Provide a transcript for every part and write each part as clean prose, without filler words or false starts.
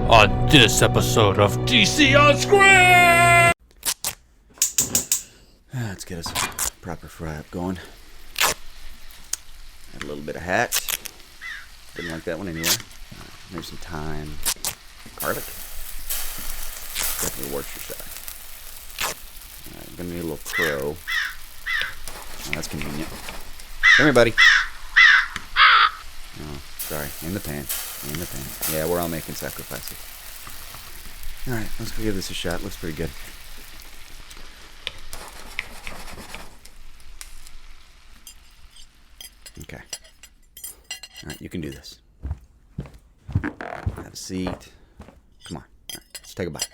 on this episode of DC on Screen! Let's get us a proper fry up going. Add a little bit of hat. Didn't like that one anyway. Maybe some thyme. Garlic. Definitely Worcestershire. Alright, gonna need a little crow. Oh, that's convenient. Come here, buddy. Oh, sorry. In the pan. In the pan. Yeah, we're all making sacrifices. Alright, let's go give this a shot. Looks pretty good. Okay. Alright, you can do this. Have a seat. Come on. Alright, let's take a bite.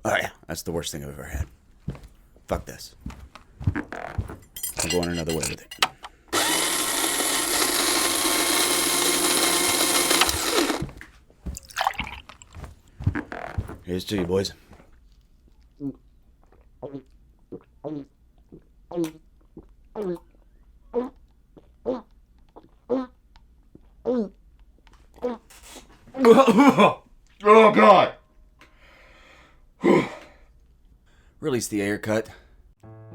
Oh yeah, that's the worst thing I've ever had. Fuck this. I'm going another way with it. Here's to you, boys. Oh, God! Release the Ayer cut.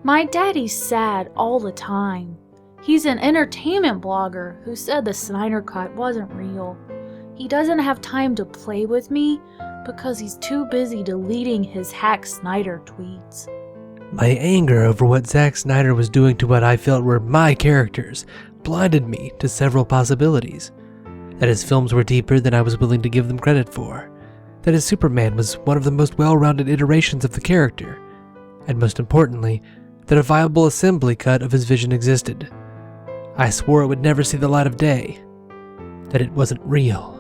My daddy's sad all the time. He's an entertainment blogger who said the Snyder Cut wasn't real. He doesn't have time to play with me because he's too busy deleting his hack Snyder tweets. My anger over what Zack Snyder was doing to what I felt were my characters blinded me to several possibilities. That his films were deeper than I was willing to give them credit for. That his Superman was one of the most well-rounded iterations of the character. And most importantly, that a viable assembly cut of his vision existed. I swore it would never see the light of day. That it wasn't real.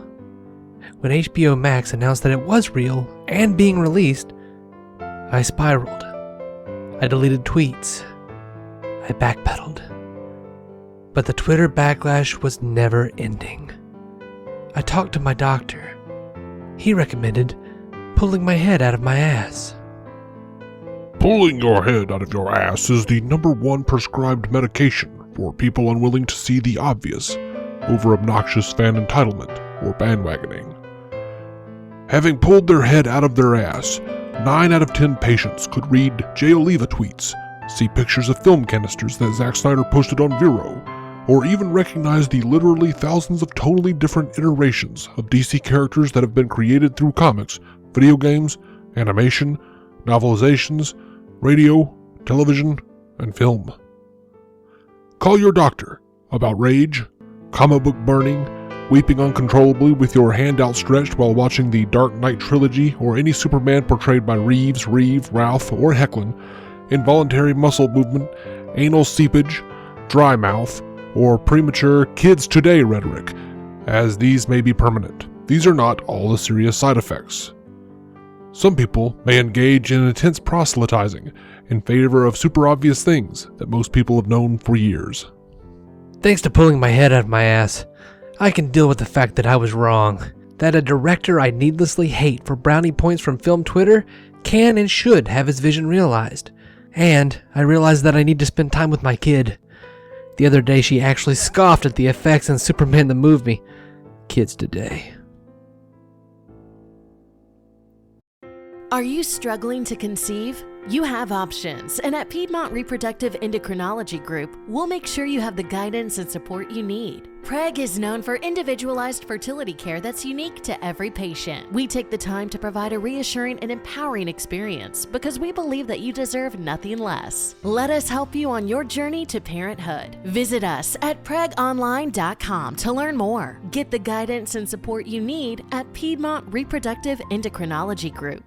When HBOMax announced that it was real and being released, I spiraled. I deleted tweets. I backpedaled. But the Twitter backlash was never ending. I talked to my doctor. He recommended pulling my head out of my ass. Pulling your head out of your ass is the #1 prescribed medication for people unwilling to see the obvious over obnoxious fan entitlement or bandwagoning. Having pulled their head out of their ass, 9 out of 10 patients could read Jay Oliva tweets, see pictures of film canisters that Zack Snyder posted on Vero, or even recognize the literally thousands of totally different iterations of DC characters that have been created through comics, video games, animation, novelizations, radio, television, and film. Call your doctor about rage, comic book burning, weeping uncontrollably with your hand outstretched while watching the Dark Knight trilogy or any Superman portrayed by Reeves, Ralph, or Hecklin, involuntary muscle movement, anal seepage, dry mouth, or premature kids today rhetoric, as these may be permanent. These are not all the serious side effects. Some people may engage in intense proselytizing in favor of super obvious things that most people have known for years. Thanks to pulling my head out of my ass, I can deal with the fact that I was wrong. That a director I needlessly hate for brownie points from film Twitter can and should have his vision realized. And I realized that I need to spend time with my kid. The other day she actually scoffed at the effects in Superman the Movie. Kids today. Are you struggling to conceive? You have options, and at Piedmont Reproductive Endocrinology Group, we'll make sure you have the guidance and support you need. PREG is known for individualized fertility care that's unique to every patient. We take the time to provide a reassuring and empowering experience because we believe that you deserve nothing less. Let us help you on your journey to parenthood. Visit us at pregonline.com to learn more. Get the guidance and support you need at Piedmont Reproductive Endocrinology Group.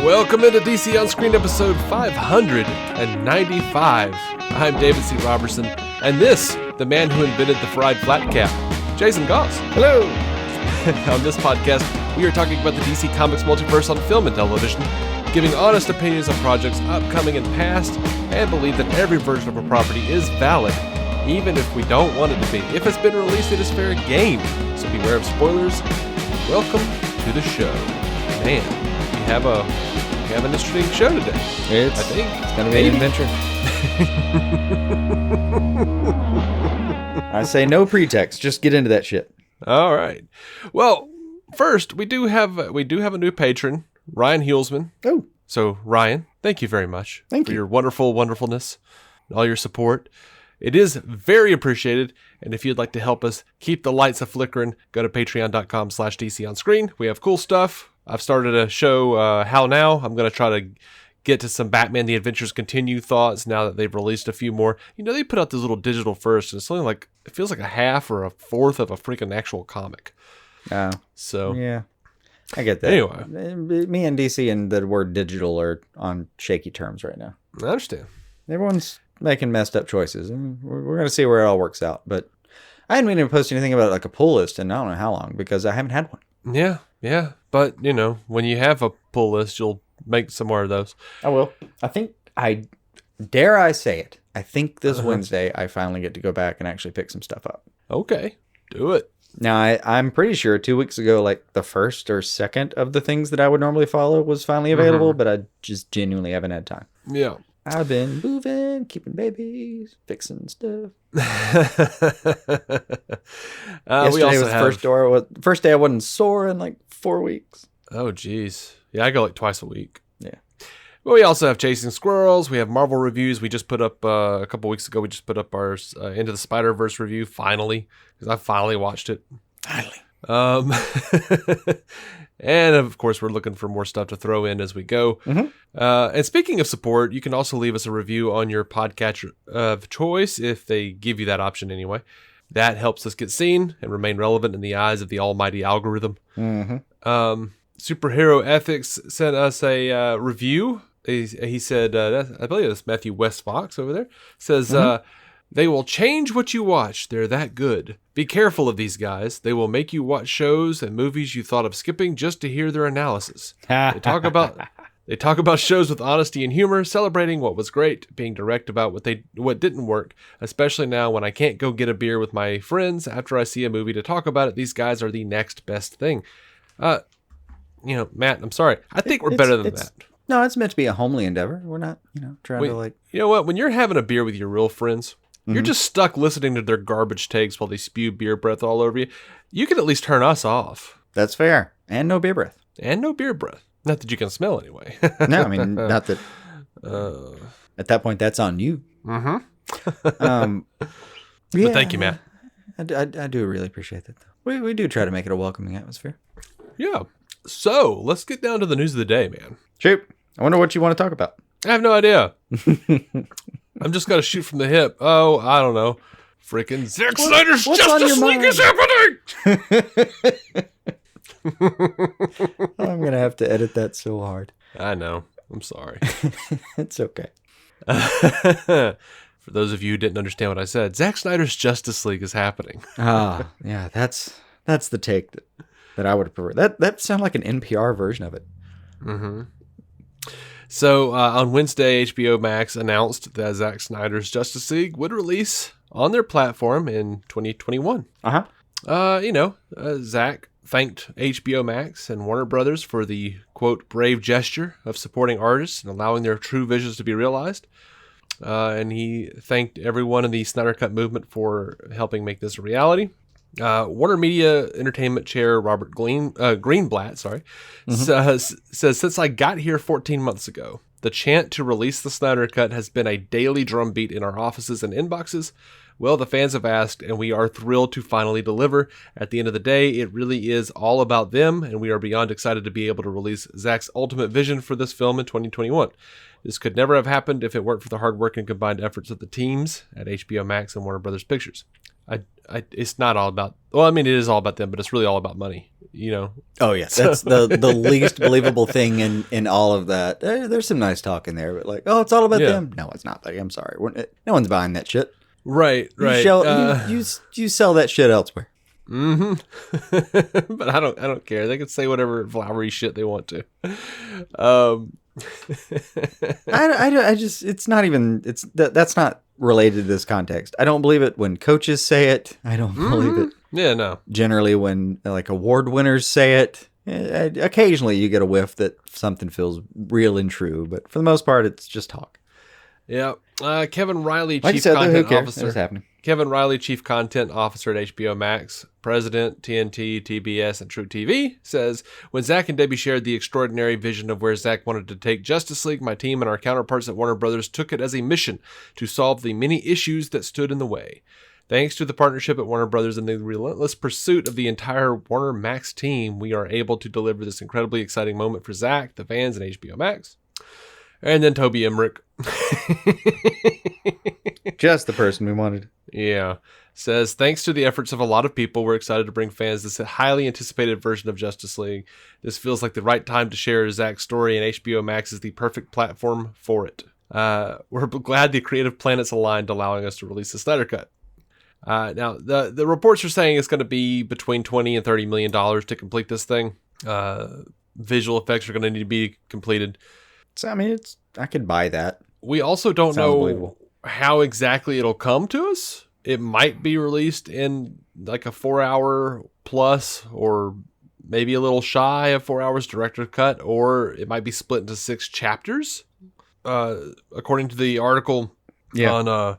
Welcome into DC On Screen episode 595. I'm David C. Robertson, and this, the man who invented the fried flat cap, Jason Goss. Hello! On this podcast, we are talking about the DC Comics multiverse on film and television, giving honest opinions on projects upcoming and past, and believe that every version of a property is valid, even if we don't want it to be. If it's been released, it is fair game, so beware of spoilers. Welcome to the show. Man, we have an interesting show today. It's going to be an adventure. I say no pretext. Just get into that shit. All right. Well, first we do have a new patron, Ryan Hulsman. Oh, So Ryan, thank you very much Thank for you. your wonderfulness, and all your support. It is very appreciated. And if you'd like to help us keep the lights a-flickering, go to patreon.com/DCOnScreen. We have cool stuff. I've started a show, How Now? I'm going to try to get to some Batman The Adventures Continue thoughts now that they've released a few more. You know, they put out this little digital first, and it's only like, it feels like a half or a fourth of a freaking actual comic. So, yeah. I get that. Anyway. Me and DC and the word digital are on shaky terms right now. I understand. Everyone's making messed up choices, and we're going to see where it all works out. But I hadn't been able to post anything about like a pull list in I don't know how long because I haven't had one. Yeah. But, you know, when you have a pull list, you'll make some more of those. I will. I think dare I say it. I think this Wednesday I finally get to go back and actually pick some stuff up. Okay. Do it. Now, I'm pretty sure 2 weeks ago, like the first or second of the things that I would normally follow was finally available, but I just genuinely haven't had time. Yeah. I've been moving, keeping babies, fixing stuff. Yesterday Yesterday was the first day I wasn't sore in like 4 weeks. Oh, geez. Yeah, I go like twice a week. Yeah. But we also have Chasing Squirrels. We have Marvel reviews. We just put up, a couple weeks ago, we just put up our Into the Spider-Verse review, finally, because I finally watched it. Finally. And of course, we're looking for more stuff to throw in as we go. And speaking of support, you can also leave us a review on your podcatcher of choice if they give you that option anyway. That helps us get seen and remain relevant in the eyes of the almighty algorithm. Superhero Ethics sent us a review. He said, I believe it's Matthew West Fox over there, says, they will change what you watch. They're that good. Be careful of these guys. They will make you watch shows and movies you thought of skipping just to hear their analysis. They talk about shows with honesty and humor, celebrating what was great, being direct about what didn't work, especially now when I can't go get a beer with my friends after I see a movie to talk about it. These guys are the next best thing. Matt, I'm sorry. I think we're better than that. No, it's meant to be a homely endeavor. We're not, trying to like... You know what? When you're having a beer with your real friends, you're just stuck listening to their garbage takes while they spew beer breath all over you. You can at least turn us off. That's fair. And no beer breath. And no beer breath. Not that you can smell anyway. No, I mean, not that... at that point, that's on you. But Yeah, thank you, Matt. I do really appreciate that, though. We do try to make it a welcoming atmosphere. Yeah. So, let's get down to the news of the day, man. Shoot. I wonder what you want to talk about. I have no idea. I'm just going to shoot from the hip. Oh, I don't know. Freaking Zack Snyder's Justice League is happening! I'm going to have to edit that so hard. I know. I'm sorry. It's okay. For those of you who didn't understand what I said, Zack Snyder's Justice League is happening. Yeah, that's the take that I would prefer. That sounded like an NPR version of it. So on Wednesday, HBOMax announced that Zack Snyder's Justice League would release on their platform in 2021. Zack thanked HBO Max and Warner Brothers for the, quote, brave gesture of supporting artists and allowing their true visions to be realized. And he thanked everyone in the Snyder Cut movement for helping make this a reality. Warner Media Entertainment Chair Robert Greenblatt says, since I got here 14 months ago, the chant to release the Snyder Cut has been a daily drumbeat in our offices and inboxes. Well, the fans have asked, and we are thrilled to finally deliver. At the end of the day, it really is all about them, and we are beyond excited to be able to release Zack's ultimate vision for this film in 2021. This could never have happened if it weren't for the hard work and combined efforts of the teams at HBO Max and Warner Brothers Pictures. It's not all about... Well, I mean, it is all about them, but it's really all about money, Oh, yeah. That's the least believable thing in all of that. There's some nice talk in there, but like, oh, it's all about them. No, it's not. Like, I'm sorry. No one's buying that shit. Right. You sell that shit elsewhere. But I don't care. They can say whatever flowery shit they want to. I just, it's not even, that's not related to this context. I don't believe it when coaches say it. I don't believe it. Yeah, no. Generally when like award winners say it. Occasionally you get a whiff that something feels real and true, but for the most part, it's just talk. Yeah. Kevin Riley, Like I Chief said, though, who Content cares? Officer. It's happening. Kevin Riley, Chief Content Officer at HBOMax, President, TNT, TBS, and True TV, says, when Zack and Debbie shared the extraordinary vision of where Zack wanted to take Justice League, my team and our counterparts at Warner Brothers took it as a mission to solve the many issues that stood in the way. Thanks to the partnership at Warner Brothers and the relentless pursuit of the entire Warner Max team, we are able to deliver this incredibly exciting moment for Zack, the fans, and HBO Max. And then Toby Emmerich. Just the person we wanted. Yeah. Says, thanks to the efforts of a lot of people, we're excited to bring fans this highly anticipated version of Justice League. This feels like the right time to share Zack's story, and HBO Max is the perfect platform for it. We're glad the creative planets aligned, allowing us to release the Snyder Cut. Now, the reports are saying it's going to be between $20 and $30 million to complete this thing. Visual effects are going to need to be completed. So, I mean, I could buy that. We also don't Sounds know believable. how exactly it'll come to us. It might be released in like a 4-hour plus, or maybe a little shy of 4 hours director's cut, or it might be split into 6 chapters. According to the article on, I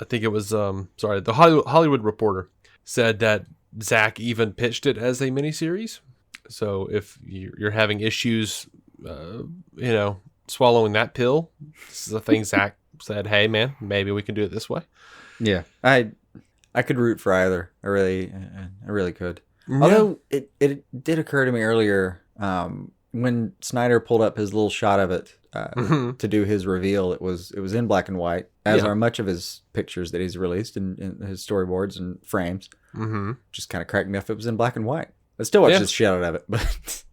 think it was, the Hollywood Reporter said that Zack even pitched it as a miniseries. So if you're having issues, swallowing that pill, this is a thing Zack said, hey man, maybe we can do it this way. Yeah, I could root for either. I really could. Yeah. Although it did occur to me earlier when Snyder pulled up his little shot of it to do his reveal. It was in black and white, as are much of his pictures that he's released in his storyboards and frames. Mm-hmm. Just kind of cracked me up. It was in black and white. I still watch the shit out of it, but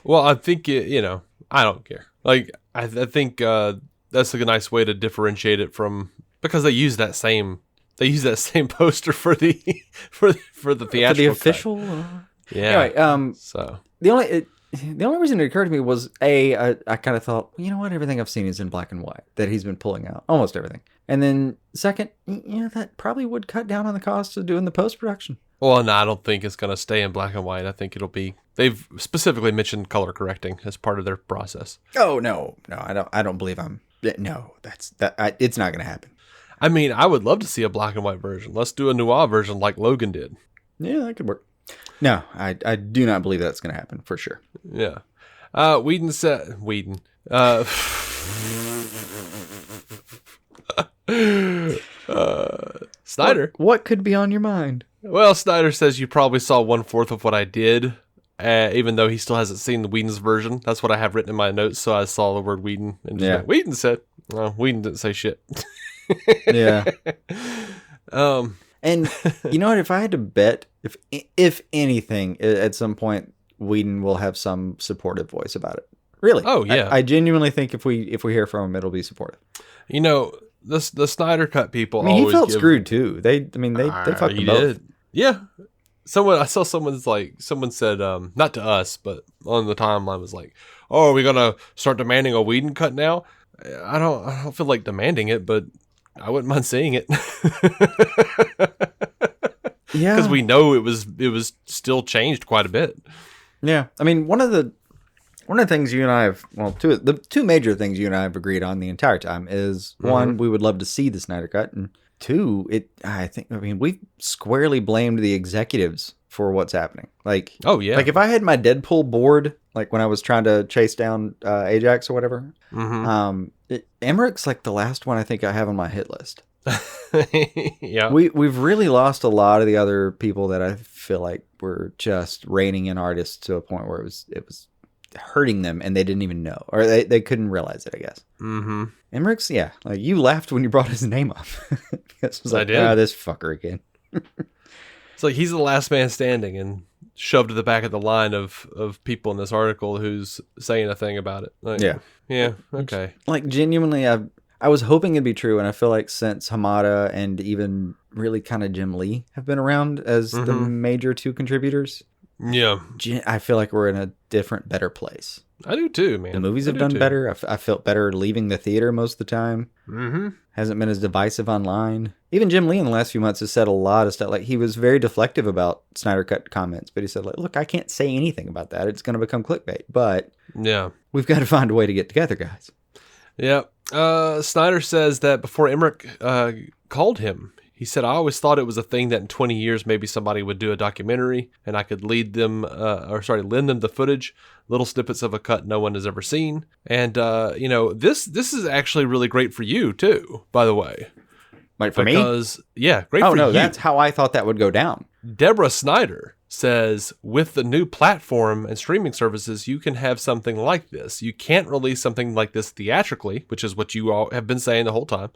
well, I think I don't care. Like I think that's a nice way to differentiate it from. Because they use that same poster for the theatrical for the official. Yeah. Anyway, so the only reason it occurred to me was I kind of thought, you know what, everything I've seen is in black and white that he's been pulling out, almost everything. And then second, that probably would cut down on the cost of doing the post production. Well, no, I don't think it's going to stay in black and white. I think it'll be. They've specifically mentioned color correcting as part of their process. Oh no, I don't believe I'm. No, it's not going to happen. I mean, I would love to see a black and white version. Let's do a noir version like Logan did. Yeah, that could work. No, I do not believe that's going to happen for sure. Yeah. Whedon said... Snyder. What could be on your mind? Well, Snyder says you probably saw 1/4 of what I did, even though he still hasn't seen the Whedon's version. That's what I have written in my notes, so I saw the word Whedon. And just went, Whedon said... Well, Whedon didn't say shit. Yeah. And you know what? If I had to bet, if anything, at some point, Whedon will have some supportive voice about it. Really? Oh yeah. I genuinely think if we hear from him, it'll be supportive. The Snyder Cut people. I mean, he felt screwed too. They fucked him both. Yeah. I saw someone said, not to us, but on the timeline was like, "Oh, are we gonna start demanding a Whedon cut now?" I don't feel like demanding it, but I wouldn't mind seeing it. Yeah, because we know it was still changed quite a bit. Yeah, I mean one of the things you and I have, the two major things you and I have agreed on the entire time is one, we would love to see the Snyder Cut, and two, we've squarely blamed the executives for what's happening. Like, oh yeah, like if I had my Deadpool board, like when I was trying to chase down Ajax or whatever, Emmerich's like the last one I think I have on my hit list. Yeah, we've really lost a lot of the other people that I feel like were just reining in artists to a point where it was hurting them and they didn't even know, or they couldn't realize it, I guess. Emmerich's, yeah, like you laughed when you brought his name up. It was like, I did. This fucker again. It's like he's the last man standing and shoved to the back of the line of people in this article who's saying a thing about it. Like, yeah, okay. Like genuinely, I was hoping it'd be true, and I feel like since Hamada and even really kind of Jim Lee have been around as the major two contributors, I feel like we're in a different, better place. I do too, man. The movies have done better. I felt better leaving the theater most of the time. Hasn't been as divisive online. Even Jim Lee in the last few months has said a lot of stuff. Like, he was very deflective about Snyder Cut comments, but he said, like, look, I can't say anything about that. It's going to become clickbait. But we've got to find a way to get together, guys. Yeah. Snyder says that before Emmerich called him, he said, I always thought it was a thing that in 20 years maybe somebody would do a documentary and I could lend them the footage, little snippets of a cut no one has ever seen. And, this is actually really great for you, too, by the way. Like for me? Yeah, great for you. Oh, no, that's how I thought that would go down. Deborah Snyder says, with the new platform and streaming services, you can have something like this. You can't release something like this theatrically, which is what you all have been saying the whole time.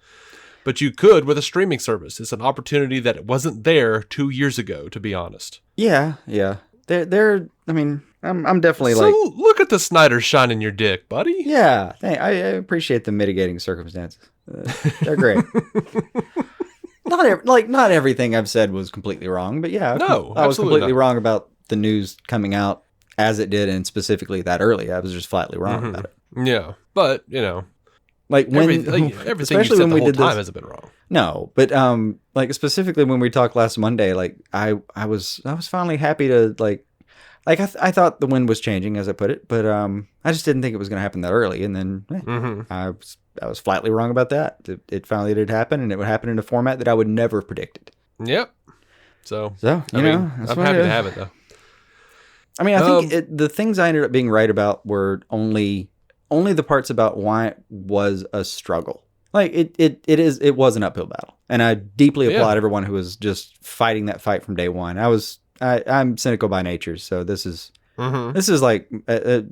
But you could with a streaming service. It's an opportunity that wasn't there 2 years ago, to be honest. Yeah. They're I mean, I'm definitely look at the Snyder shining your dick, buddy. Yeah, I appreciate the mitigating circumstances. They're great. Not everything I've said was completely wrong, but yeah, I was completely wrong about the news coming out as it did, and specifically that early. I was just flatly wrong about it. Yeah, but like when everything you've said the whole time hasn't been wrong. No, but like specifically when we talked last Monday, like I was finally happy to I thought the wind was changing, as I put it, but I just didn't think it was going to happen that early, and then I was flatly wrong about that. It finally did happen, and it would happen in a format that I would never have predicted. Yep. So I'm happy to have it though. I mean, I think the things I ended up being right about were only the parts about why it was a struggle. Like it was an uphill battle, and I deeply applaud everyone who was just fighting that fight from day one. I'm cynical by nature, so this is like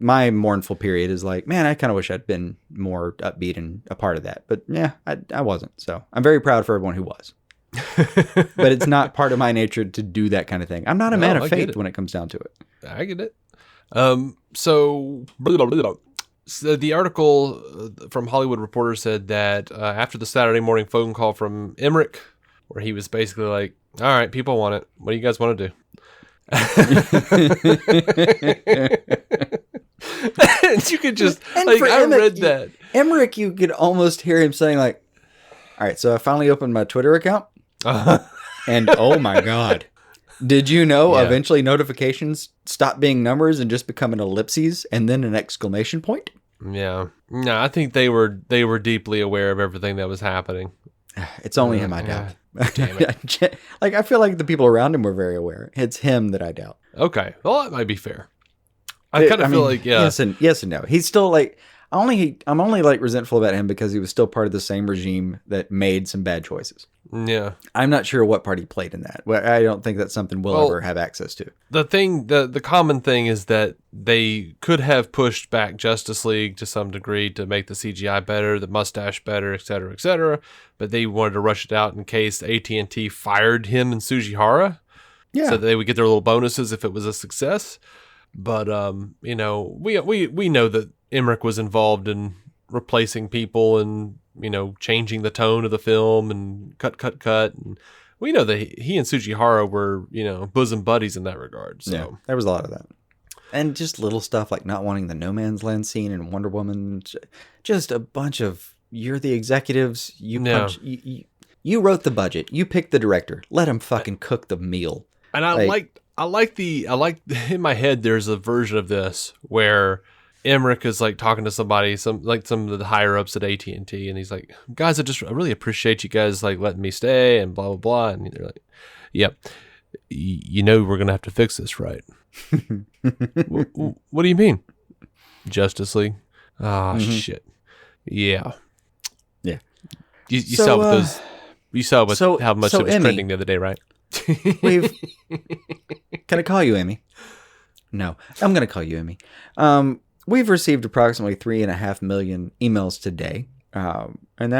my mournful period is like, man, I kind of wish I'd been more upbeat and a part of that, but yeah, I wasn't. So I'm very proud for everyone who was. But it's not part of my nature to do that kind of thing. I'm not a man of faith when it comes down to it. I get it. So the article from Hollywood Reporter said that after the Saturday morning phone call from Emmerich, where he was basically like, all right, people want it. What do you guys want to do? You could just, I read that. Emmerich, you could almost hear him saying like, all right, so I finally opened my Twitter account. And oh my God. Did you know eventually notifications stop being numbers and just become an ellipses and then an exclamation point? Yeah. No, I think they were deeply aware of everything that was happening. It's only him, I doubt. Damn it. Like, I feel like the people around him were very aware. It's him that I doubt. Okay. Well, that might be fair. I kind of feel like, yes and no. He's still like, I'm only like resentful about him because he was still part of the same regime that made some bad choices. Yeah. I'm not sure what part he played in that. Well, I don't think that's something we'll ever have access to. The common thing is that they could have pushed back Justice League to some degree to make the CGI better, the mustache better, et cetera, but they wanted to rush it out in case AT&T fired him and Sujihara. Yeah. So that they would get their little bonuses if it was a success. But, we know that Emmerich was involved in replacing people and, changing the tone of the film and cut. And we know that he and Sujihara were, bosom buddies in that regard. So. Yeah, there was a lot of that. And just little stuff like not wanting the No Man's Land scene in Wonder Woman. Just a bunch of, you're the executives. You wrote the budget. You picked the director. Let him fucking cook the meal. And I like in my head, there's a version of this where Emmerich is like talking to somebody, some of the higher ups at AT&T, and he's like, guys, I really appreciate you guys like letting me stay and blah, blah, blah. And they're like, yep, we're going to have to fix this, right? What do you mean? Justice League? Oh, shit. Yeah. Yeah. You saw how much it was trending the other day, right? Can I call you Amy? No, I'm going to call you Amy. We've received approximately 3.5 million emails today, and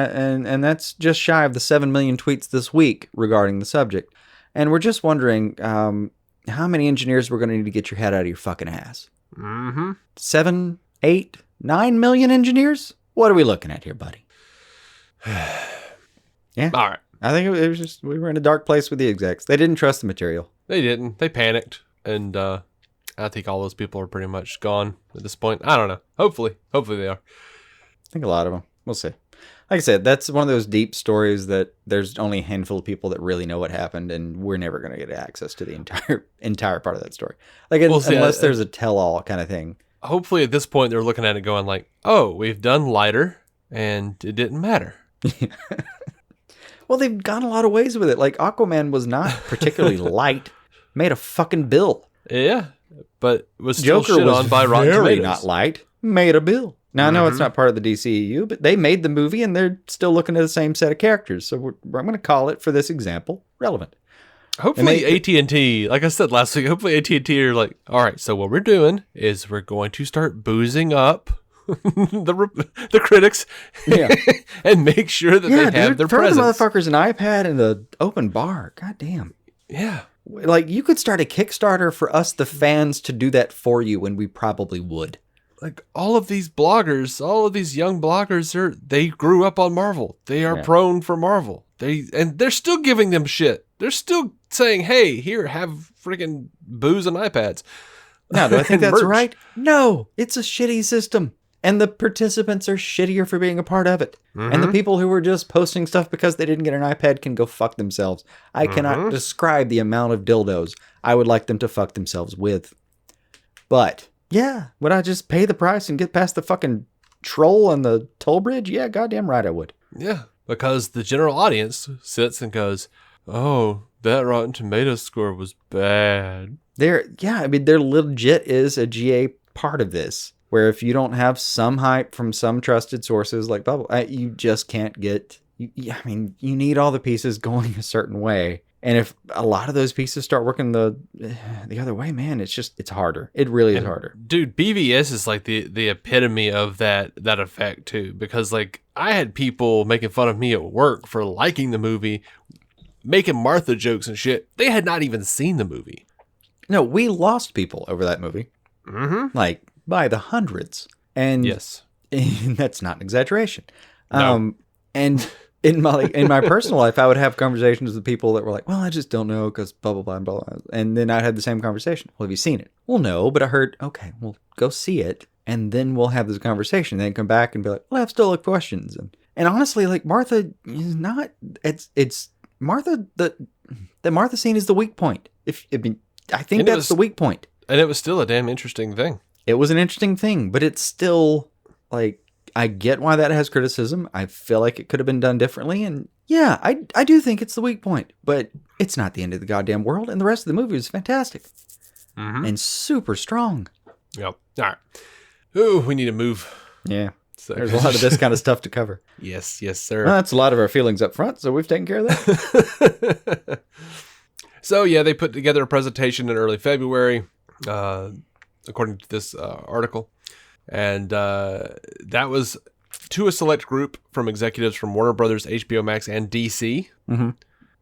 that's just shy of the 7 million tweets this week regarding the subject. And we're just wondering how many engineers we're going to need to get your head out of your fucking ass. 7, 8, 9 million engineers? What are we looking at here, buddy? Yeah. All right. I think it was just, we were in a dark place with the execs. They didn't trust the material. They didn't. They panicked. And I think all those people are pretty much gone at this point. I don't know. Hopefully they are. I think a lot of them. We'll see. Like I said, that's one of those deep stories that there's only a handful of people that really know what happened, and we're never going to get access to the entire part of that story. Like, unless there's a tell-all kind of thing. Hopefully at this point they're looking at it going like, oh, we've done Lighter. and it didn't matter. Well, they've gone a lot of ways with it. Like, Aquaman was not particularly light. Made a fucking bill. Yeah, but was still Joker shit was on by Rotten very Tomatoes. not light. Made a bill. Now, I know it's not part of the DCEU, but they made the movie, and they're still looking at the same set of characters. So I'm going to call it, for this example, relevant. Hopefully AT&T, like I said last week, hopefully AT&T are like, all right, so what we're doing is we're going to start boozing up the critics and make sure that they have their throw presence. the motherfuckers an iPad in the open bar. God damn. Yeah. Like, you could start a Kickstarter for us, the fans, to do that for you, and we probably would. Like, all of these bloggers, all of these young bloggers, they grew up on Marvel. They are prone for Marvel. They're still giving them shit. They're still saying, hey, here, have freaking booze and iPads. Now, do I think that's merch. right? No, it's a shitty system. And the participants are shittier for being a part of it. And the people who were just posting stuff because they didn't get an iPad can go fuck themselves. I cannot describe the amount of dildos I would like them to fuck themselves with. But, yeah, would I just pay the price and get past the fucking troll and the toll bridge? Yeah, goddamn right I would. Yeah, because the general audience sits and goes, oh, that Rotten Tomatoes score was bad. There legit is a GA part of this. Where if you don't have some hype from some trusted sources like Bubble, you just can't get... you need all the pieces going a certain way. And if a lot of those pieces start working the other way, man, it's harder. It really is harder. Dude, BVS is like the epitome of that effect too. Because like I had people making fun of me at work for liking the movie, making Martha jokes and shit. They had not even seen the movie. No, we lost people over that movie. Like, by the hundreds. And yes, and that's not an exaggeration. No. And in my personal life, I would have conversations with people that were like, well, I just don't know because blah, blah, blah, blah, blah. And then I'd have the same conversation. Well, have you seen it? Well, no, but I heard, okay, well, go see it. And then we'll have this conversation. Then come back and be like, well, I have still have questions. And honestly, like, Martha is not, it's Martha, the Martha scene is the weak point. I think that's the weak point. And it was still a damn interesting thing. It was an interesting thing, but it's still, like, I get why that has criticism. I feel like it could have been done differently. And yeah, I do think it's the weak point, but it's not the end of the goddamn world. And the rest of the movie is fantastic and super strong. Yep. All right. Ooh, we need to move. Yeah. So there's a lot of this kind of stuff to cover. Yes, sir. Well, that's a lot of our feelings up front, so we've taken care of that. So, yeah, they put together a presentation in early February, according to this article. And that was to a select group from executives from Warner Brothers, HBOMax, and DC.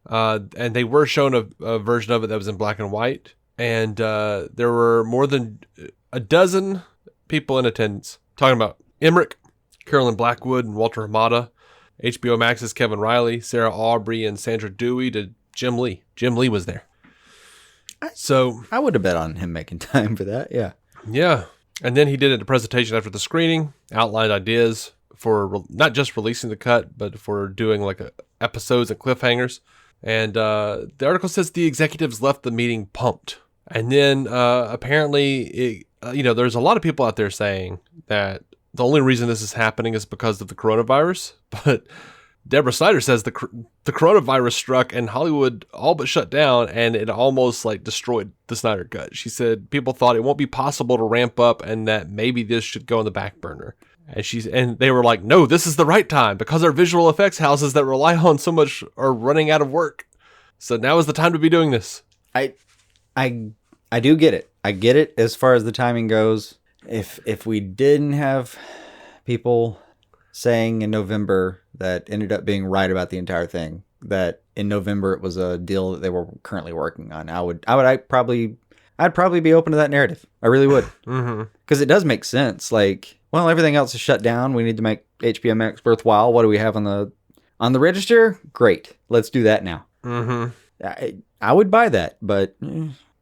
And they were shown a version of it that was in black and white. And there were more than a dozen people in attendance. Talking about Emmerich, Carolyn Blackwood, and Walter Hamada. HBO Max's Kevin Riley, Sarah Aubrey, and Sandra Dewey to Jim Lee. Jim Lee was there. So I would have bet on him making time for that. Yeah. Yeah. And then he did a presentation after the screening, outlined ideas for not just releasing the cut, but for doing like episodes and cliffhangers. And the article says the executives left the meeting pumped. And then apparently, there's a lot of people out there saying that the only reason this is happening is because of the coronavirus. But Deborah Snyder says the coronavirus struck and Hollywood all but shut down, and it almost like destroyed the Snyder Cut. She said people thought it won't be possible to ramp up and that maybe this should go on the back burner. And they were like, no, this is the right time because our visual effects houses that rely on so much are running out of work. So now is the time to be doing this. I do get it. I get it as far as the timing goes. If we didn't have people saying in November that ended up being right about the entire thing, that in November it was a deal that they were currently working on, I'd probably be open to that narrative. I really would. Because it does make sense. Like, well, everything else is shut down. We need to make HBOMax worthwhile. What do we have on the register? Great. Let's do that now. I would buy that, but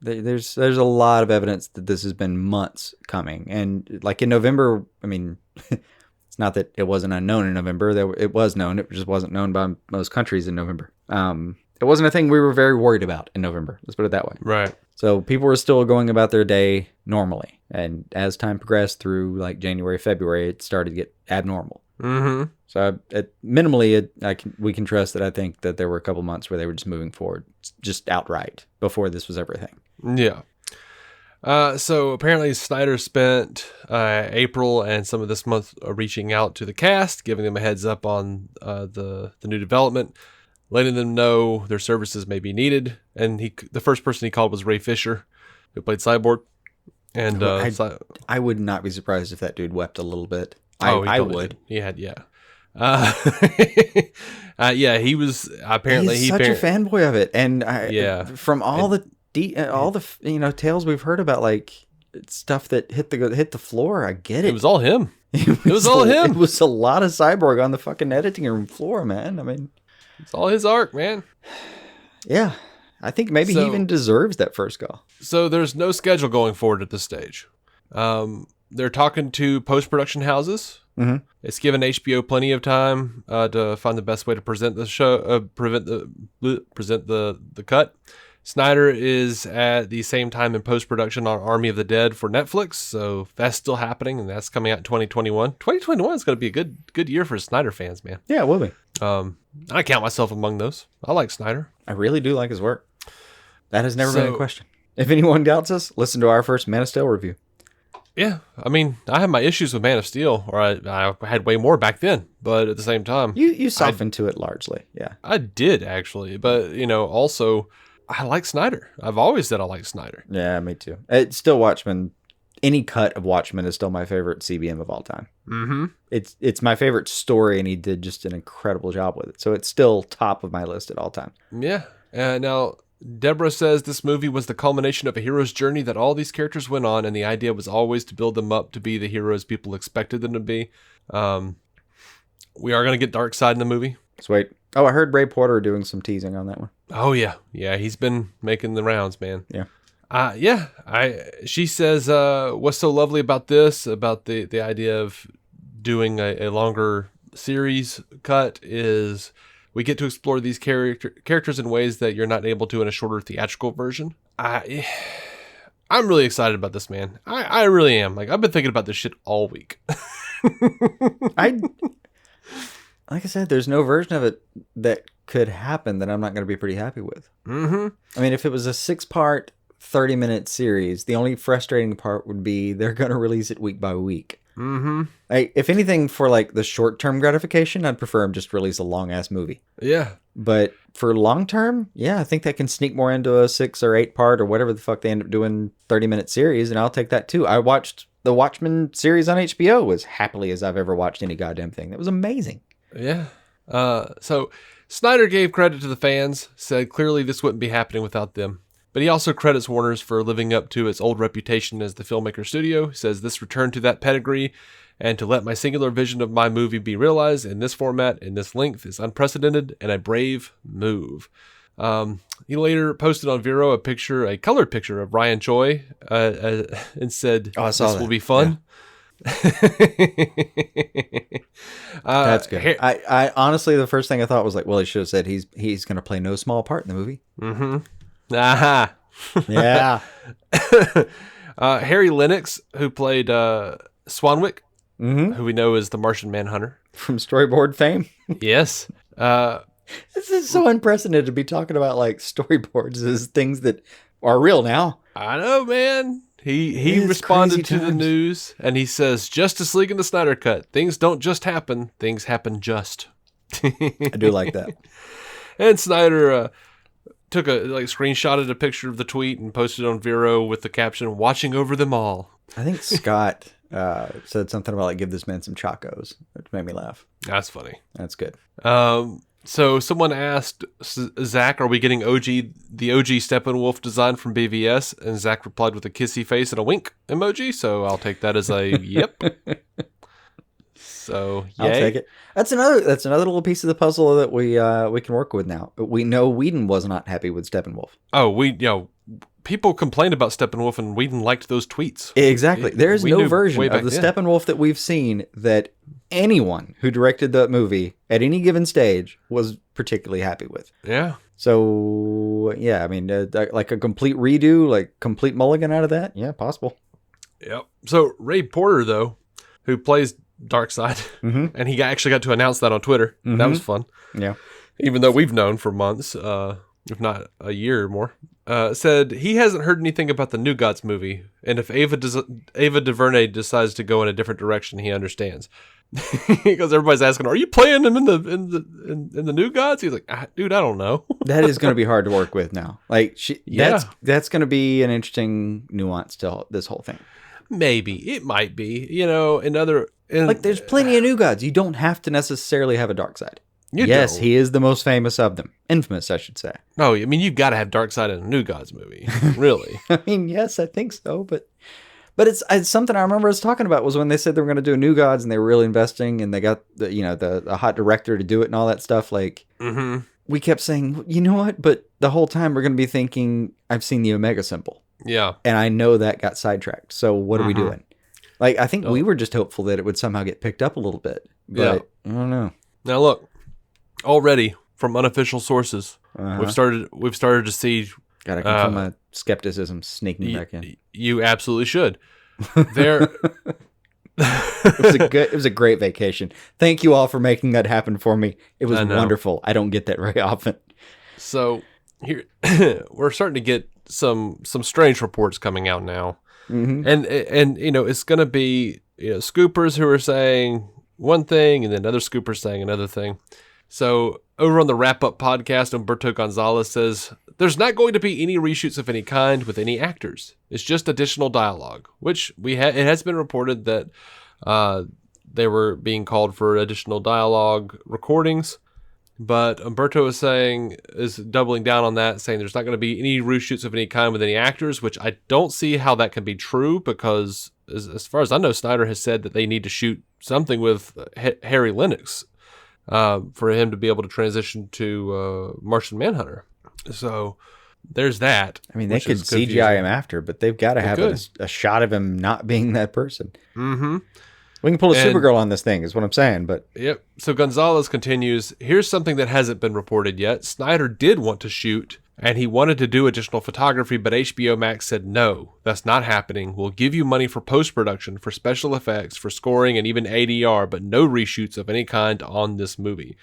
there's a lot of evidence that this has been months coming. And like in November, I mean, it's not that it wasn't unknown in November. It was known. It just wasn't known by most countries in November. It wasn't a thing we were very worried about in November. Let's put it that way. Right. So people were still going about their day normally. And as time progressed through like January, February, it started to get abnormal. Mm-hmm. So we can trust that I think that there were a couple months where they were just moving forward, just outright, before this was everything. Yeah. So apparently Snyder spent April and some of this month reaching out to the cast, giving them a heads up on the new development, letting them know their services may be needed. And the first person he called was Ray Fisher, who played Cyborg. And I would not be surprised if that dude wept a little bit. I would. Did. He had, yeah. Yeah, he was apparently He's such a fanboy of it, and from all the tales we've heard about, like, stuff that hit the floor. I get it. It was all him. It was all him. It was a lot of Cyborg on the fucking editing room floor, man. I mean, it's all his arc, man. Yeah, I think maybe he even deserves that first call. So there's no schedule going forward at this stage. They're talking to post-production houses. Mm-hmm. It's given HBO plenty of time to find the best way to present the show, present the cut. Snyder is at the same time in post-production on Army of the Dead for Netflix, so that's still happening, and that's coming out in 2021. 2021 is going to be a good year for Snyder fans, man. Yeah, it will be. I count myself among those. I like Snyder. I really do like his work. That has never been a question. If anyone doubts us, listen to our first Man of Steel review. Yeah, I mean, I have my issues with Man of Steel, or I had way more back then, but at the same time... You softened to it largely, yeah. I did, actually, but, also, I like Snyder. I've always said I like Snyder. Yeah, me too. It's still Watchmen. Any cut of Watchmen is still my favorite CBM of all time. Mm-hmm. It's my favorite story, and he did just an incredible job with it, so it's still top of my list at all time. Yeah, now... Deborah says this movie was the culmination of a hero's journey that all these characters went on, and the idea was always to build them up to be the heroes people expected them to be. We are going to get Darkseid in the movie. Sweet. Oh, I heard Ray Porter doing some teasing on that one. Oh, yeah. Yeah, he's been making the rounds, man. Yeah. She says, what's so lovely about this, about the idea of doing a longer series cut is... we get to explore these characters in ways that you're not able to in a shorter theatrical version. I'm really excited about this, man. I really am. Like, I've been thinking about this shit all week. Like I said, there's no version of it that could happen that I'm not going to be pretty happy with. Mm-hmm. I mean, if it was a 6-part, 30-minute series, the only frustrating part would be they're going to release it week by week. Mm-hmm. If anything, for like the short-term gratification, I'd prefer them just release a long-ass movie. Yeah. But for long-term, yeah, I think that can sneak more into a 6 or 8-part or whatever the fuck they end up doing 30-minute series, and I'll take that too. I watched the Watchmen series on HBO as happily as I've ever watched any goddamn thing. That was amazing. Yeah. So Snyder gave credit to the fans, said clearly this wouldn't be happening without them. But he also credits Warner's for living up to its old reputation as the filmmaker studio. He says this return to that pedigree and to let my singular vision of my movie be realized in this format, in this length, is unprecedented and a brave move. He later posted on Vero a colored picture of Ryan Choi and said, this will be fun. Yeah. That's good. I honestly, the first thing I thought was like, well, he should have said he's going to play no small part in the movie. Mm-hmm. Aha. Yeah. Harry Lennox, who played Swanwick, mm-hmm. who we know is the Martian Manhunter. From storyboard fame. Yes. This is so unprecedented to be talking about like storyboards as things that are real now. I know, man. He responded to the news, and he says, Justice League in the Snyder Cut. Things don't just happen. Things happen just. I do like that. And Snyder screenshotted a picture of the tweet and posted it on Vero with the caption, watching over them all. I think Scott said something about like, give this man some chacos, which made me laugh. That's funny. That's good. So someone asked Zach, are we getting the OG Steppenwolf design from BVS? And Zach replied with a kissy face and a wink emoji. So I'll take that as a yep. So yay. I'll take it. That's another little piece of the puzzle that we can work with now. We know Whedon was not happy with Steppenwolf. Oh, people complained about Steppenwolf, and Whedon liked those tweets. Exactly. There's no version of the Steppenwolf that we've seen that anyone who directed the movie at any given stage was particularly happy with. Yeah. So yeah, I mean, like a complete redo, like complete mulligan out of that. Yeah, possible. Yep. So Ray Porter, though, who plays Darkseid, Mm-hmm. and he actually got to announce that on Twitter. Mm-hmm. That was fun. Yeah. Even though we've known for months, if not a year or more. Said he hasn't heard anything about the New Gods movie, and if Ava DuVernay decides to go in a different direction, he understands. Because everybody's asking, "Are you playing him in the New Gods?" He's like, "Dude, I don't know." That is going to be hard to work with now. Like, Yeah. that's going to be an interesting nuance to this whole thing. Maybe it might be, Like, there's plenty of New Gods. You don't have to necessarily have a dark side. Yes, don't. he is the most famous of them. Infamous, I should say. No, I mean, you've got to have Darkseid in a New Gods movie, really. I mean, yes, I think so, but it's something I remember us talking about was when they said they were going to do a New Gods and they were really investing and they got the hot director to do it and all that stuff. Like, we kept saying, you know what? But the whole time we're going to be thinking, I've seen the Omega symbol. Yeah. And I know that got sidetracked. So what are we doing? Like, I think we were just hopeful that it would somehow get picked up a little bit. But I don't know. Now look, already from unofficial sources, Uh-huh. we've started to see. Gotta confirm my skepticism sneaking back in. You absolutely should. There. It was a great vacation. Thank you all for making that happen for me. It was I know. wonderful. I don't get that very often. So here we're starting to get some strange reports coming out now, and it's going to be scoopers who are saying one thing and then other scoopers saying another thing. So over on the Wrap Up podcast, Humberto Gonzalez says there's not going to be any reshoots of any kind with any actors. It's just additional dialogue, which it has been reported that they were being called for additional dialogue recordings. But Humberto is doubling down on that, saying there's not going to be any reshoots of any kind with any actors, which I don't see how that can be true because, as far as I know, Snyder has said that they need to shoot something with Harry Lennox for him to be able to transition to Martian Manhunter. So there's that. I mean, they could CGI him after, but they've got to have a shot of him not being that person. Mm-hmm. We can pull a Supergirl on this thing, is what I'm saying. But yep. So Gonzalez continues, here's something that hasn't been reported yet. Snyder did want to shoot, and he wanted to do additional photography, but HBOMax said, no, that's not happening. We'll give you money for post-production, for special effects, for scoring, and even ADR, but no reshoots of any kind on this movie.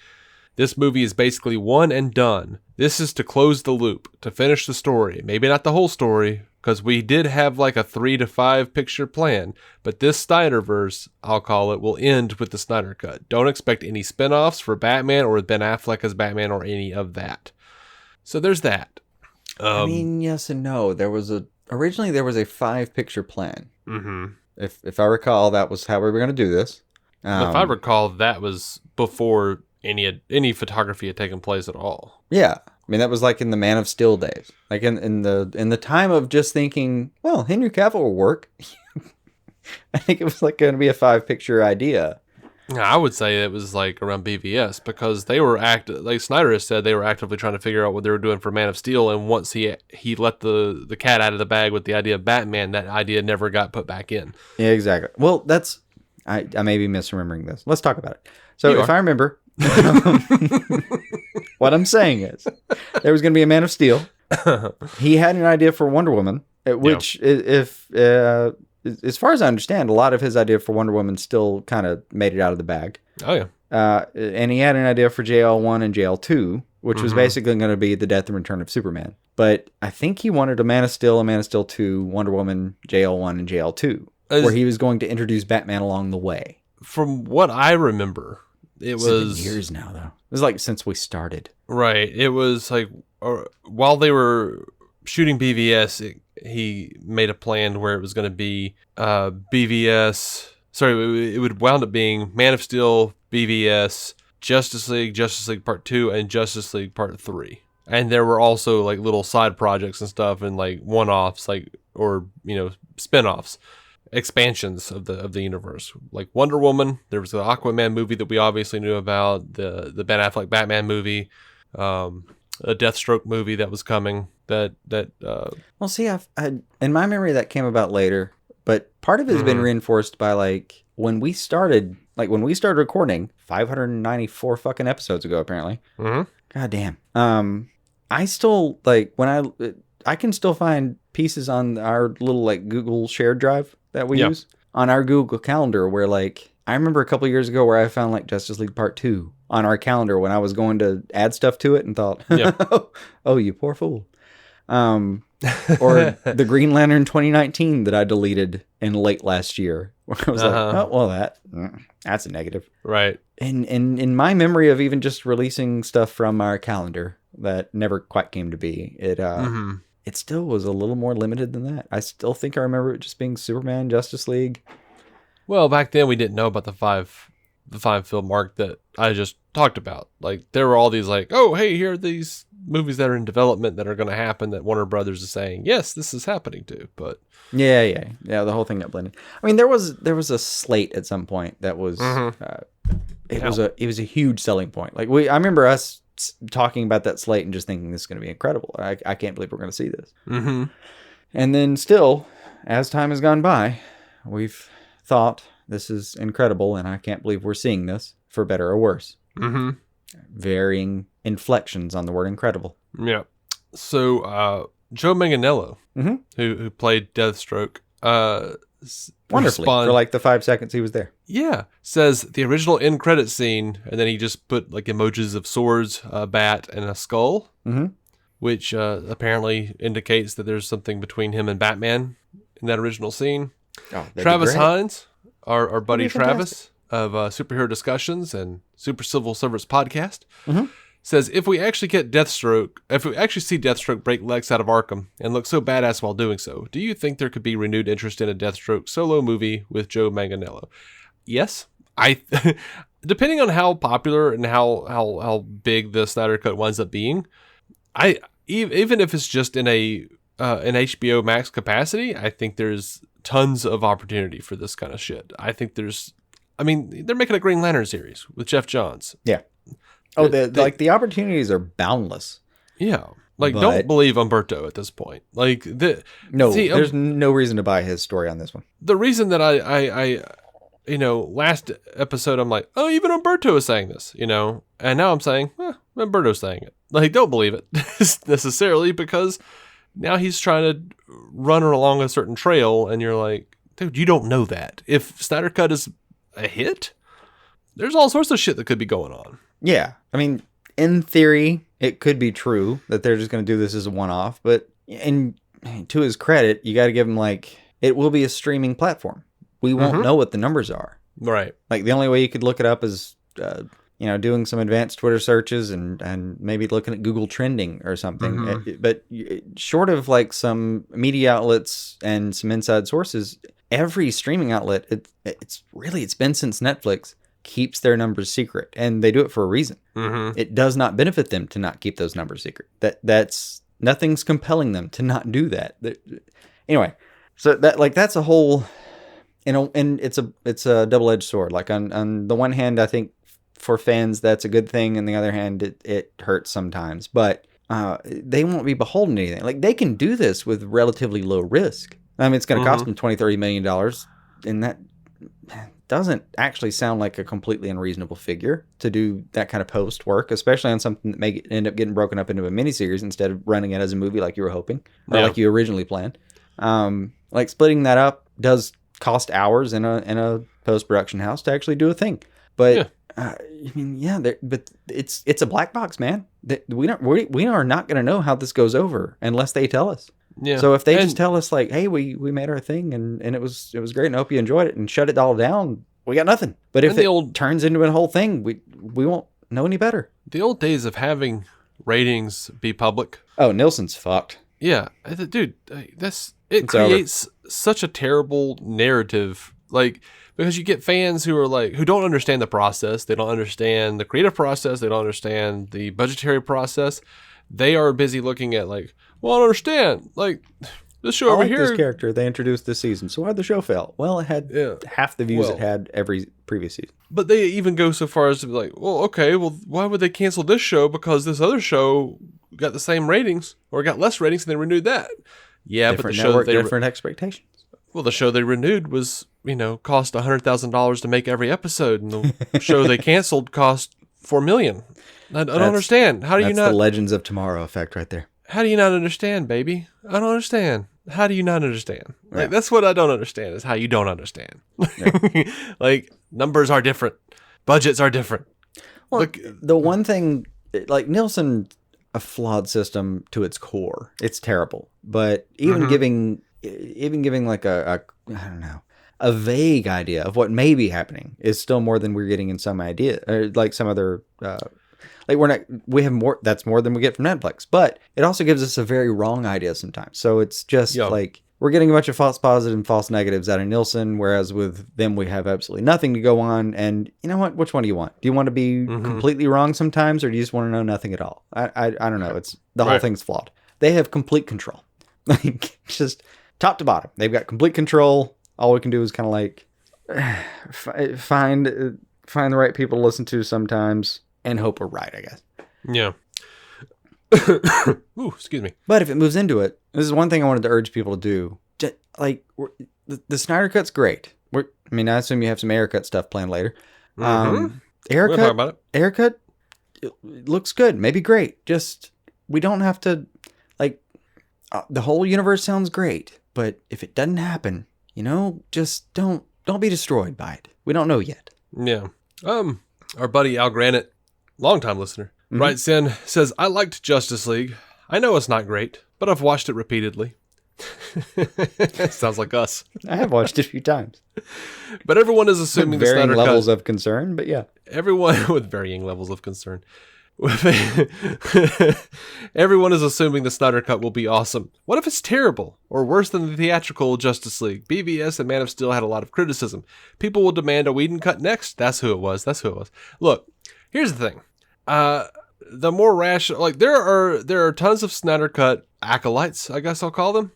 This movie is basically one and done. This is to close the loop, to finish the story. Maybe not the whole story, because we did have like a 3 to 5 picture plan, but this Snyderverse, I'll call it, will end with the Snyder Cut. Don't expect any spin-offs for Batman or Ben Affleck as Batman or any of that. So there's that. I mean, yes and no. Originally there was a 5 picture plan. Mm-hmm. If I recall, that was how we were going to do this. If I recall, that was before any photography had taken place at all. Yeah. I mean, that was like in the Man of Steel days. Like in the time of just thinking, well, Henry Cavill will work. I think it was like going to be a 5 picture idea. I would say it was like around BVS because they were like Snyder has said, they were actively trying to figure out what they were doing for Man of Steel. And once he let the cat out of the bag with the idea of Batman, that idea never got put back in. Yeah, exactly. Well, I may be misremembering this. Let's talk about it. So if I remember, what I'm saying is there was going to be a Man of Steel. He had an idea for Wonder Woman, which as far as I understand, a lot of his idea for Wonder Woman still kind of made it out of the bag. Oh, yeah. And he had an idea for JL1 and JL2, which was basically going to be the death and return of Superman. But I think he wanted a Man of Steel, a Man of Steel 2, Wonder Woman, JL1, and JL2, where he was going to introduce Batman along the way. From what I remember, it's been years now, though. It was like since we started. Right. It was like while they were shooting BVS, he made a plan where it was going to be BVS. Sorry, it would wound up being Man of Steel, BVS, Justice League Part 2, and Justice League Part 3. And there were also like little side projects and stuff and like one-offs, or spin-offs, expansions of the universe. Like Wonder Woman, there was the Aquaman movie that we obviously knew about, the Ben Affleck Batman movie, a Deathstroke movie that was coming. Well, see, in my memory that came about later, but part of it has been reinforced by when we started recording 594 fucking episodes ago, apparently. God damn. I still I can still find pieces on our little Google shared drive that we use on our Google Calendar where I remember a couple years ago where I found like Justice League Part 2 on our calendar when I was going to add stuff to it and thought, oh, you poor fool. Or the Green Lantern 2019 that I deleted in late last year. Where I was like, oh, well, that's a negative. Right. And in my memory of even just releasing stuff from our calendar that never quite came to be, it still was a little more limited than that. I still think I remember it just being Superman, Justice League. Well, back then we didn't know about the five film arc that I just talked about. Like, there were all these like, oh, hey, here are these movies that are in development that are going to happen that Warner Brothers is saying, yes, this is happening too. But yeah, the whole thing got blended. I mean, there was a slate at some point that was it was a huge selling point. Like I remember us talking about that slate and just thinking this is going to be incredible. I can't believe we're going to see this. And then still, as time has gone by, we've thought this is incredible, and I can't believe we're seeing this, for better or worse. Varying inflections on the word incredible. Yeah. So Joe Manganiello, who played Deathstroke, wonderfully for like the 5 seconds he was there. Yeah, says the original end credit scene, and then he just put like emojis of swords, a bat, and a skull, which apparently indicates that there's something between him and Batman in that original scene. Oh, Travis Hines, our buddy Travis of Superhero Discussions and Super Civil Service Podcast, says if we actually see Deathstroke break Lex out of Arkham and look so badass while doing so, do you think there could be renewed interest in a Deathstroke solo movie with Joe Manganiello? Yes, depending on how popular and how big the Snyder Cut winds up being, even if it's just in an HBOMax capacity, I think there's tons of opportunity for this kind of shit. They're making a Green Lantern series with Jeff Johns. Yeah. Oh, the opportunities are boundless. Yeah. Don't believe Umberto at this point. There's no reason to buy his story on this one. The reason that I last episode I'm like, oh, even Umberto is saying this, and now I'm saying, Umberto's saying it. Don't believe it necessarily, because now he's trying to run along a certain trail, and you're like, dude, you don't know that. If Snyder Cut is a hit, there's all sorts of shit that could be going on. Yeah. I mean, in theory, it could be true that they're just going to do this as a one-off, but to his credit, you got to give him, it will be a streaming platform. We won't know what the numbers are. Right. The only way you could look it up is, doing some advanced Twitter searches and maybe looking at Google trending or something. But short of some media outlets and some inside sources, every streaming outlet, it's been since Netflix, keeps their numbers secret, and they do it for a reason. It does not benefit them to not keep those numbers secret. That's nothing's compelling them to not do that. Anyway, so that's a whole, and it's a double-edged sword. On the one hand, I think for fans that's a good thing, and the other hand, it hurts sometimes. But they won't be beholden to anything. They can do this with relatively low risk. I mean, it's going to cost them $20-30 million, and that doesn't actually sound like a completely unreasonable figure to do that kind of post work, especially on something that may end up getting broken up into a miniseries instead of running it as a movie like you were hoping, or like you originally planned. Splitting that up does cost hours in a post-production house to actually do a thing. But but it's a black box, man. We are not going to know how this goes over unless they tell us. Yeah. So if they just tell us hey, we made our thing and it was great and I hope you enjoyed it, and shut it all down, we got nothing. But if it turns into a whole thing, we won't know any better. The old days of having ratings be public. Oh, Nielsen's fucked. Yeah, dude, it creates such a terrible narrative, because you get fans who are who don't understand the process, they don't understand the creative process, they don't understand the budgetary process. They are busy looking at well, I don't understand. This show over here. This character they introduced this season. So how'd the show feel? Well, it had half the views it had every previous season. But they even go so far as to be why would they cancel this show because this other show got the same ratings or got less ratings and they renewed that? Yeah, different but the show different expectations. Well, the show they renewed was cost $100,000 to make every episode, and the show they canceled cost $4 million. I don't understand. How do you not? That's the Legends of Tomorrow effect right there. How do you not understand, baby? I don't understand. how do you not understand? Yeah. Like, that's what I don't understand, is how you don't understand. Like, numbers are different. Budgets are different. Well, Look, the one thing, like Nielsen, a flawed system to its core. It's terrible. But even giving like a I don't know, a vague idea of what may be happening is still more than we're getting in some idea, or like some other. Like we have more. That's more than we get from Netflix. But it also gives us a very wrong idea sometimes. So it's just like we're getting a bunch of false positives and false negatives out of Nielsen, whereas with them we have absolutely nothing to go on. And you know what? Which one do you want? Do you want to be completely wrong sometimes, or do you just want to know nothing at all? I don't know. It's the whole thing's flawed. They have complete control, like just top to bottom. They've got complete control. All we can do is kind of like find the right people to listen to sometimes and hope we're right, I guess. Yeah. Ooh, excuse me. But if it moves into it, this is one thing I wanted to urge people to do. The Snyder Cut's great. I assume you have some Ayer Cut stuff planned later. Ayer We'll talk about it. Ayer Cut, it looks good, maybe great. Just we don't have to the whole universe sounds great, but if it doesn't happen, just don't be destroyed by it. We don't know yet. Yeah. Our buddy Al Granite, longtime listener, writes in, says, I liked Justice League. I know it's not great, but I've watched it repeatedly. Sounds like us. I have watched it a few times. But everyone is assuming the varying Snyder levels Cut, of concern, but yeah. everyone with varying levels of concern. Everyone is assuming the Snyder Cut will be awesome. What if it's terrible or worse than the theatrical Justice League? BVS and Man of Steel had a lot of criticism. People will demand a Whedon cut next. That's who it was. Look, here's the thing. The more rational, like there are tons of Snyder Cut acolytes, I guess I'll call them,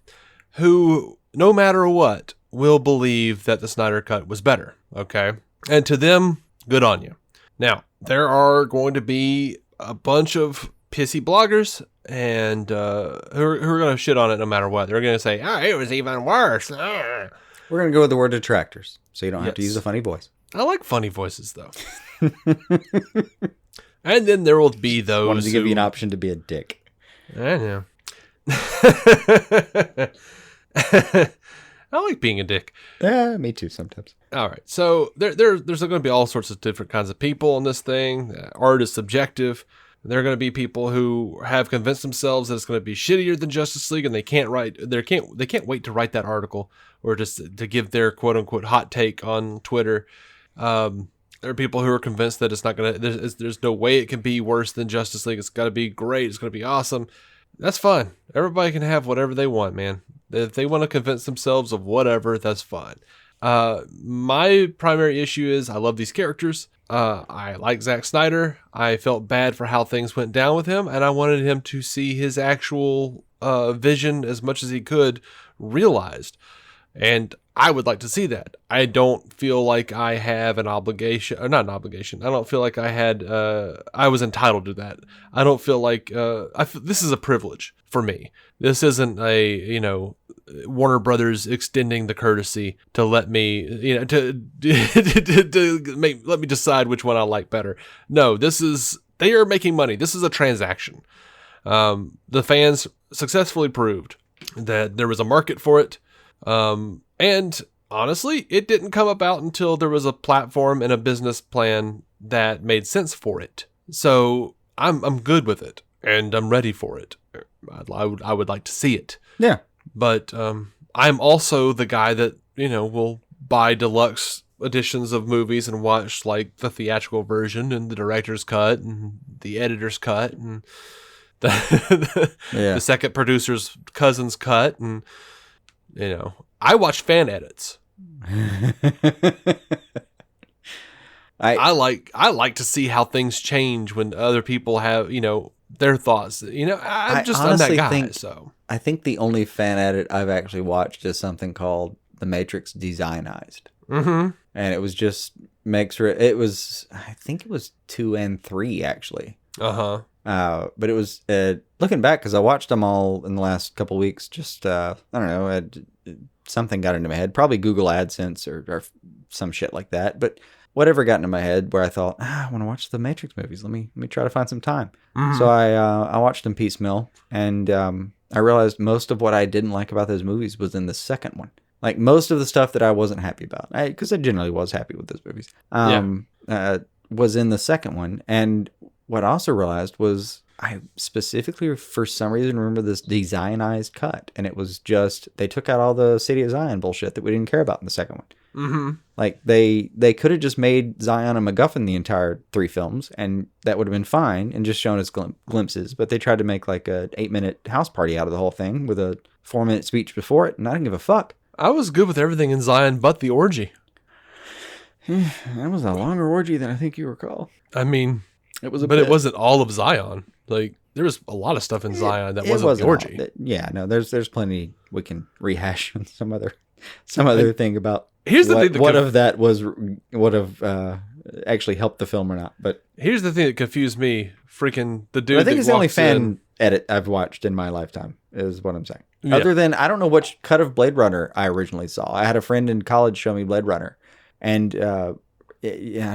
who no matter what will believe that the Snyder Cut was better. Okay, and to them, good on you. Now there are going to be a bunch of pissy bloggers and who are going to shit on it no matter what. They're going to say, it was even worse. We're going to go with the word detractors, so you don't have to use a funny voice. I like funny voices, though. And then there will be those wanted to give you an option to be a dick. I know. I like being a dick. Yeah, me too sometimes. All right. So there's going to be all sorts of different kinds of people in this thing. Art is subjective. There are going to be people who have convinced themselves that it's going to be shittier than Justice League, and they can't wait to write that article or just to give their quote unquote hot take on Twitter. There are people who are convinced that it's not going to. There's no way it can be worse than Justice League. It's got to be great. It's going to be awesome. That's fine. Everybody can have whatever they want, man. If they want to convince themselves of whatever, that's fine. My primary issue is I love these characters. I like Zack Snyder. I felt bad for how things went down with him, and I wanted him to see his actual vision as much as he could realized. And I would like to see that. I don't feel like I have an obligation, or not an obligation. I don't feel like I was entitled to that. I don't feel like, this is a privilege for me. This isn't Warner Brothers extending the courtesy to let me, to let me decide which one I like better. No, they are making money. This is a transaction. The fans successfully proved that there was a market for it. And honestly, it didn't come about until there was a platform and a business plan that made sense for it. So I'm good with it and I'm ready for it. I would like to see it. Yeah. But, I'm also the guy that, will buy deluxe editions of movies and watch like the theatrical version and the director's cut and the editor's cut and the second producer's cousin's cut. And, I watch fan edits. I like to see how things change when other people have, their thoughts. I'm that guy. I think the only fan edit I've actually watched is something called The Matrix Designized. Mm-hmm. And it was just I think it was 2 and 3 actually. Uh-huh. But it was, looking back, because I watched them all in the last couple of weeks, just, I don't know, something got into my head, probably Google AdSense or some shit like that, but whatever got into my head where I thought, I want to watch the Matrix movies. Let me try to find some time. Mm-hmm. So I watched them piecemeal, and I realized most of what I didn't like about those movies was in the second one. Like most of the stuff that I wasn't happy about, because I generally was happy with those movies, was in the second one. And what I also realized was I specifically, for some reason, remember this de-Zionized cut. And it was just, they took out all the City of Zion bullshit that we didn't care about in the second one. Mm-hmm. Like they could have just made Zion a MacGuffin the entire 3 films, and that would have been fine and just shown us glimpses. But they tried to make like a 8-minute house party out of the whole thing with a 4-minute speech before it. And I didn't give a fuck. I was good with everything in Zion but the orgy. That was a longer orgy than I think you recall. I mean, it was, it wasn't all of Zion. Like there was a lot of stuff in Zion that wasn't the orgy. There's plenty we can rehash on some other thing about. Here's the thing that would have actually helped the film or not. But here's the thing that confused me. Freaking the dude. I think it's the only fan edit I've watched in my lifetime. Is what I'm saying. Yeah. Other than, I don't know which cut of Blade Runner I originally saw. I had a friend in college show me Blade Runner. And I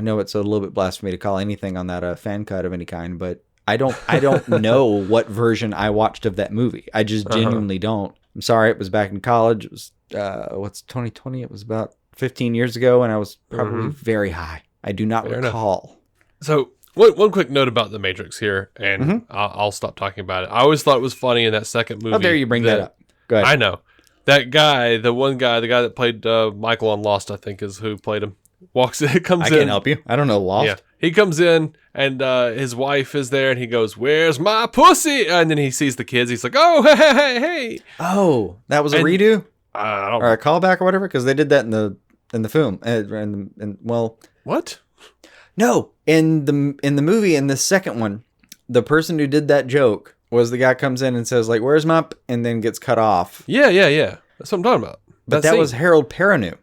know it's a little bit blasphemy to call anything on that a fan cut of any kind, but I don't know what version I watched of that movie. I just genuinely don't. I'm sorry, it was back in college. It was, what's 2020? It was about 15 years ago, and I was probably very high. I do not recall. Enough. So one quick note about The Matrix here, and I'll stop talking about it. I always thought it was funny in that second movie. How dare you bring that up? Go ahead. I know. That guy, the guy that played Michael on Lost, I think is who played him, comes in. I can't help you. I don't know Lost. Yeah. He comes in, and his wife is there, and he goes, "Where's my pussy?" And then he sees the kids. He's like, "Oh, hey. Oh, that was a redo? I don't or a callback or whatever? Because they did that in the film. What? No, in the movie, in the second one, the person who did that joke was the guy comes in and says, like, "Where's my and then gets cut off. Yeah. That's what I'm talking about. But that was Harold Perrineau,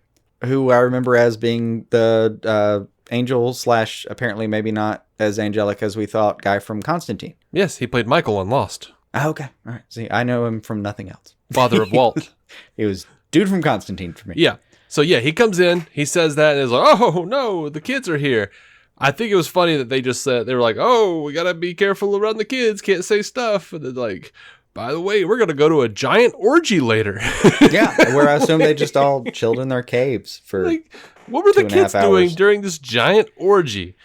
who I remember as being the angel / apparently maybe not as angelic as we thought guy from Constantine. Yes, he played Michael on Lost. Oh, okay. All right. See, I know him from nothing else. Father of Walt. He was dude from Constantine for me. Yeah. So, yeah, he comes in, he says that, and is like, "Oh, no, the kids are here." I think it was funny that they just said, they were like, "Oh, we got to be careful around the kids, can't say stuff." And then like, "By the way, we're going to go to a giant orgy later." Yeah, where I assume they just all chilled in their caves for like, what were the kids doing during this giant orgy?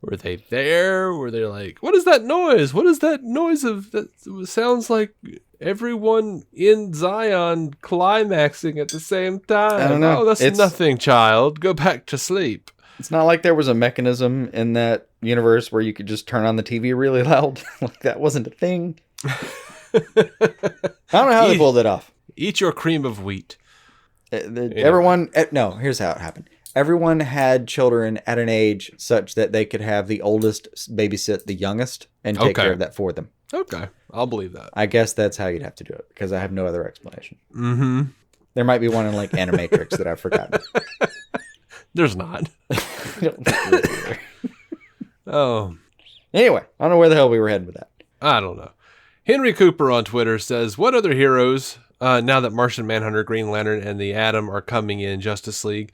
Were they there? Were they like, "What is that noise? What is that noise of that sounds like everyone in Zion climaxing at the same time?" I don't know. "Oh, that's nothing, child. Go back to sleep." It's not like there was a mechanism in that universe where you could just turn on the TV really loud. Like that wasn't a thing. I don't know how they pulled it off. Eat your cream of wheat. Everyone, no, here's how it happened. Everyone had children at an age such that they could have the oldest babysit the youngest and take care of that for them. Okay, I'll believe that. I guess that's how you'd have to do it because I have no other explanation. Mm-hmm. There might be one in like Animatrix that I've forgotten. There's not. Oh. Anyway, I don't know where the hell we were heading with that. I don't know. Henry Cooper on Twitter says, "What other heroes, now that Martian Manhunter, Green Lantern, and the Atom are coming in Justice League,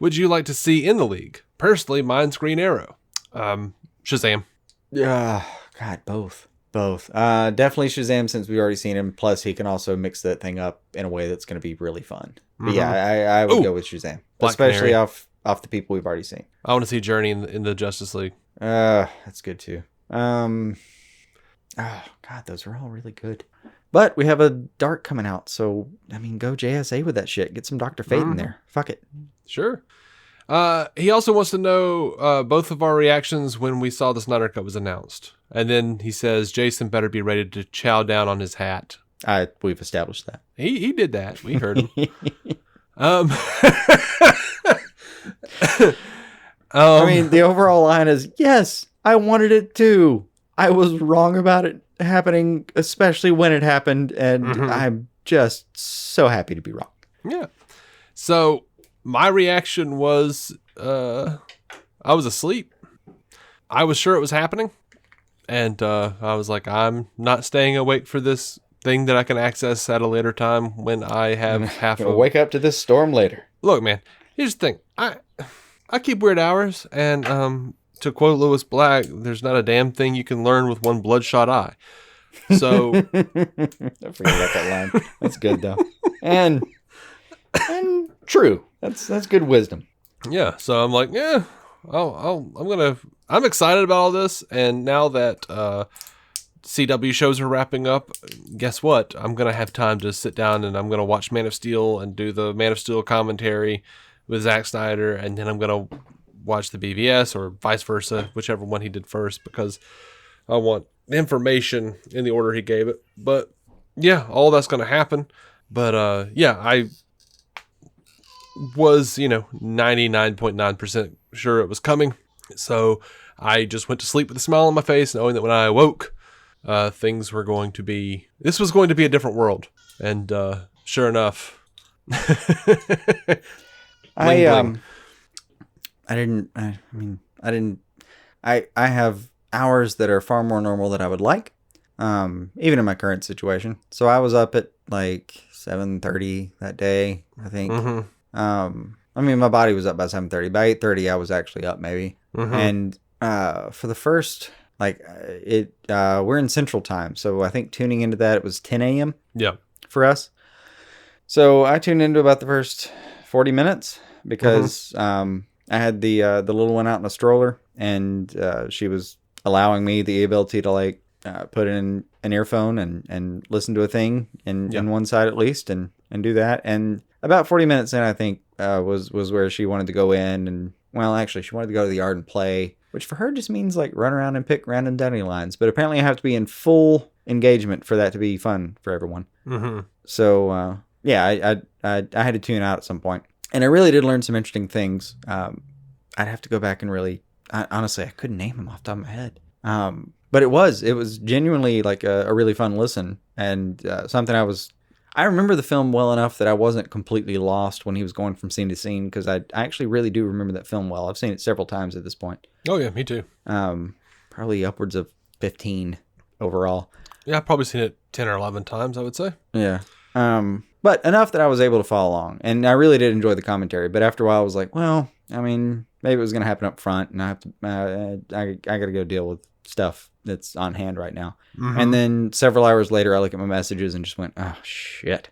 would you like to see in the league? Personally, mine's Green Arrow." Shazam. Yeah, God, both. Definitely Shazam since we've already seen him. Plus, he can also mix that thing up in a way that's going to be really fun. But yeah, I would go with Shazam, especially Canary. off the people we've already seen. I want to see Journey in the Justice League. That's good too. Oh God, those are all really good. But we have a Dark coming out, so I mean, go JSA with that shit. Get some Dr. Fate in there. Fuck it. Sure. He also wants to know both of our reactions when we saw the Snyder Cut was announced. And then he says Jason better be ready to chow down on his hat. We've established that. He did that. We heard him. I mean, the overall line is, yes, I wanted it too. I was wrong about it happening, especially when it happened. And I'm just so happy to be wrong. Yeah. So my reaction was, I was asleep. I was sure it was happening. And I was like, I'm not staying awake for this thing that I can access at a later time when I have half a... Wake up to this storm later. Look, man, here's the thing. I keep weird hours, and to quote Lewis Black, there's not a damn thing you can learn with one bloodshot eye. So I forget about that line. That's good though, and true. That's good wisdom. yeah, so I'm like, yeah, I'm excited about all this, and now that CW shows are wrapping up, guess what? I'm gonna have time to sit down and I'm gonna watch Man of Steel and do the Man of Steel commentary with Zack Snyder, and then I'm gonna watch the BVS or vice versa, whichever one he did first, because I want information in the order he gave it. But yeah, all that's gonna happen. But yeah, I was 99.9% sure it was coming, so I just went to sleep with a smile on my face, knowing that when I awoke, this was going to be a different world. And sure enough, I have hours that are far more normal than I would like, even in my current situation. So I was up at like 7:30 that day, I think. My body was up by 7:30. By 8:30, I was actually up maybe. And for the first, we're in Central Time, so I think tuning into that, it was 10 a.m. Yeah, for us. So I tuned into about the first 40 minutes because I had the little one out in a stroller, and she was allowing me the ability to put in an earphone and listen to a thing in one side at least, and do that. And about 40 minutes in, I think, was where she wanted to go in, and actually she wanted to go to the yard and play, which for her just means run around and pick random dandelions. But apparently I have to be in full engagement for that to be fun for everyone. So I had to tune out at some point, and I really did learn some interesting things. I'd have to go back and honestly, I couldn't name them off the top of my head. But it was genuinely a really fun listen, and something I remember the film well enough that I wasn't completely lost when he was going from scene to scene, because I actually really do remember that film well. I've seen it several times at this point. Oh yeah, me too. Probably upwards of 15 overall. Yeah, I've probably seen it 10 or 11 times, I would say. Yeah. But enough that I was able to follow along, and I really did enjoy the commentary. But after a while, I was like, maybe it was going to happen up front, and I have to, I got to go deal with stuff that's on hand right now. And then several hours later, I look at my messages and just went, oh shit.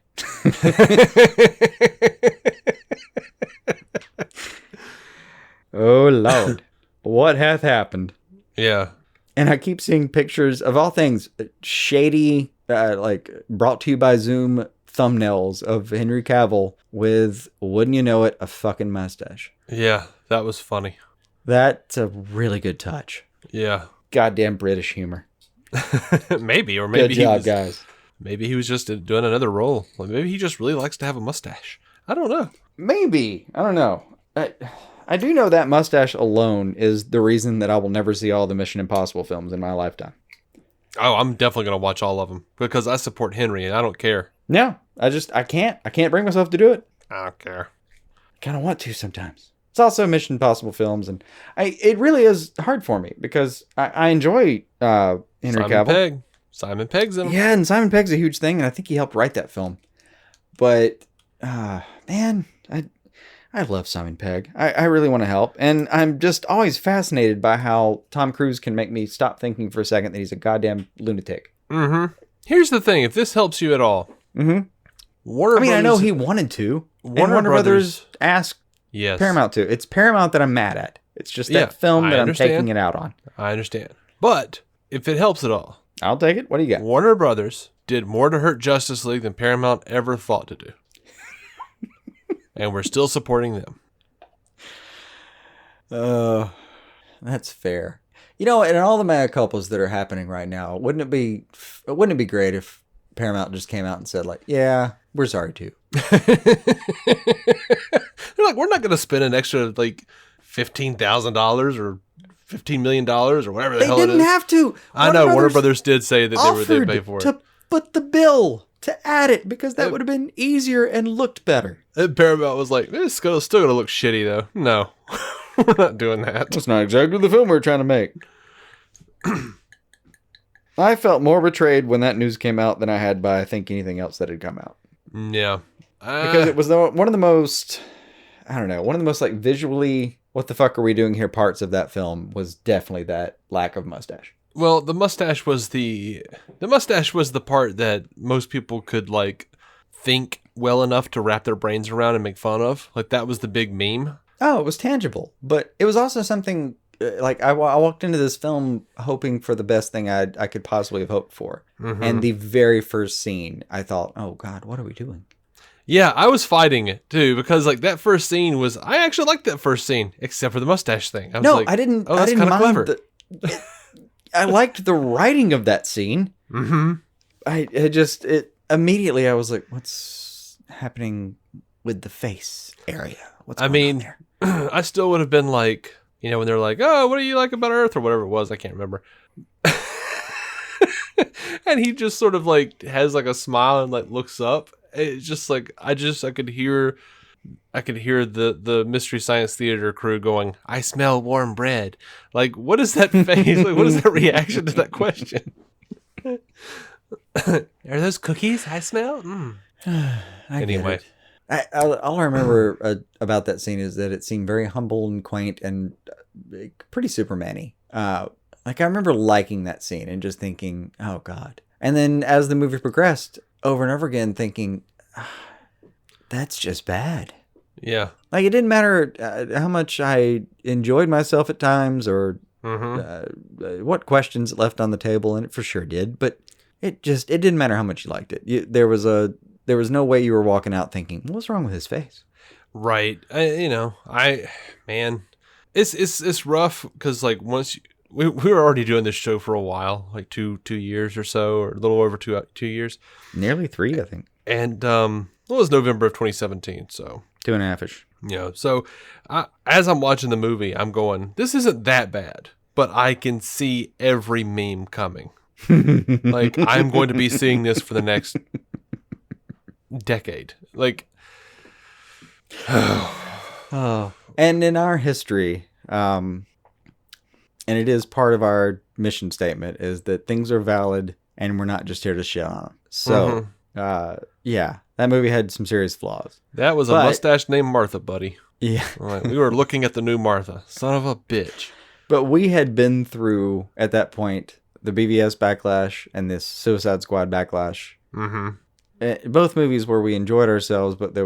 Oh Lord, what hath happened? Yeah. And I keep seeing pictures of all things shady, brought to you by Zoom thumbnails of Henry Cavill with, wouldn't you know it, a fucking mustache. Yeah, that was funny. That's a really good touch. Yeah. Goddamn British humor. Maybe good job, guys. Maybe he was just doing another role. Maybe he just really likes to have a mustache. I don't know. Maybe. I don't know. I do know that mustache alone is the reason that I will never see all the Mission Impossible films in my lifetime. Oh, I'm definitely going to watch all of them because I support Henry and I don't care. No, I can't bring myself to do it. I don't care. I kind of want to sometimes. It's also Mission Impossible films, and it really is hard for me because I enjoy Henry Cavill. Simon Pegg's in him. Yeah, and Simon Pegg's a huge thing, and I think he helped write that film. But, man, I love Simon Pegg. I really want to help, and I'm just always fascinated by how Tom Cruise can make me stop thinking for a second that he's a goddamn lunatic. Here's the thing, if this helps you at all. Warner Brothers, I know he wanted to. Warner Brothers asked Paramount to. It's Paramount that I'm mad at. It's just that film that I'm taking it out on. I understand. But if it helps at all, I'll take it. What do you got? Warner Brothers did more to hurt Justice League than Paramount ever thought to do. And we're still supporting them. That's fair. And all the mea culpas that are happening right now, wouldn't it be great if Paramount just came out and said, yeah, we're sorry too. They're like, we're not going to spend an extra $15,000 or $15 million or whatever the hell it is. They didn't have to. I know Warner Brothers did say that they pay for it. To put the bill to add it because that would have been easier and looked better. And Paramount was like, it's still going to look shitty though. No, we're not doing that. That's not exactly the film we're trying to make. I felt more betrayed when that news came out than I had by, I think, anything else that had come out. Yeah. Because it was one of the most visually, what the fuck are we doing here parts of that film was definitely that lack of mustache. Well, the mustache was the part that most people could like think well enough to wrap their brains around and make fun of. Like that was the big meme. Oh, it was tangible, but it was also something like I walked into this film hoping for the best thing I could possibly have hoped for. Mm-hmm. And the very first scene, I thought, oh God, what are we doing? Yeah, I was fighting it too because like that first scene was I actually liked that first scene except for the mustache thing. I was like, I didn't. Oh, that's I didn't kind of mind clever. I liked the writing of that scene. Mm-hmm. It immediately I was like, what's happening with the face area? What's going on there? I still would have been like, you know, when they're like, oh, what do you like about Earth or whatever it was, I can't remember. And he just sort of like has like a smile and like looks up. It's just like I could hear the Mystery Science Theater crew going, I smell warm bread. Like, what is that face? Like, what is that reaction to that question? Are those cookies I smell? Anyway. All I remember about that scene is that it seemed very humble and quaint and pretty Superman-y. Like I remember liking that scene and just thinking, oh God. And then as the movie progressed, over and over again thinking, that's just bad. Yeah. Like it didn't matter how much I enjoyed myself at times or what questions it left on the table, and it for sure did. But it didn't matter how much you liked it. There was no way you were walking out thinking, what's wrong with his face? Right. It's rough because like once we were already doing this show for a while, like two years or so, or a little over 2 years. Nearly 3, I think. And it was November of 2017, so 2.5-ish. You know, so as I'm watching the movie, I'm going, this isn't that bad, but I can see every meme coming. Like I'm going to be seeing this for the next decade. Like, oh. And in our history, and it is part of our mission statement, is that things are valid and we're not just here to shit on them. So, yeah, that movie had some serious flaws. That was a mustache named Martha, buddy. Yeah. Like, we were looking at the new Martha. Son of a bitch. But we had been through, at that point, the BVS backlash and this Suicide Squad backlash. Mm-hmm. Both movies where we enjoyed ourselves, but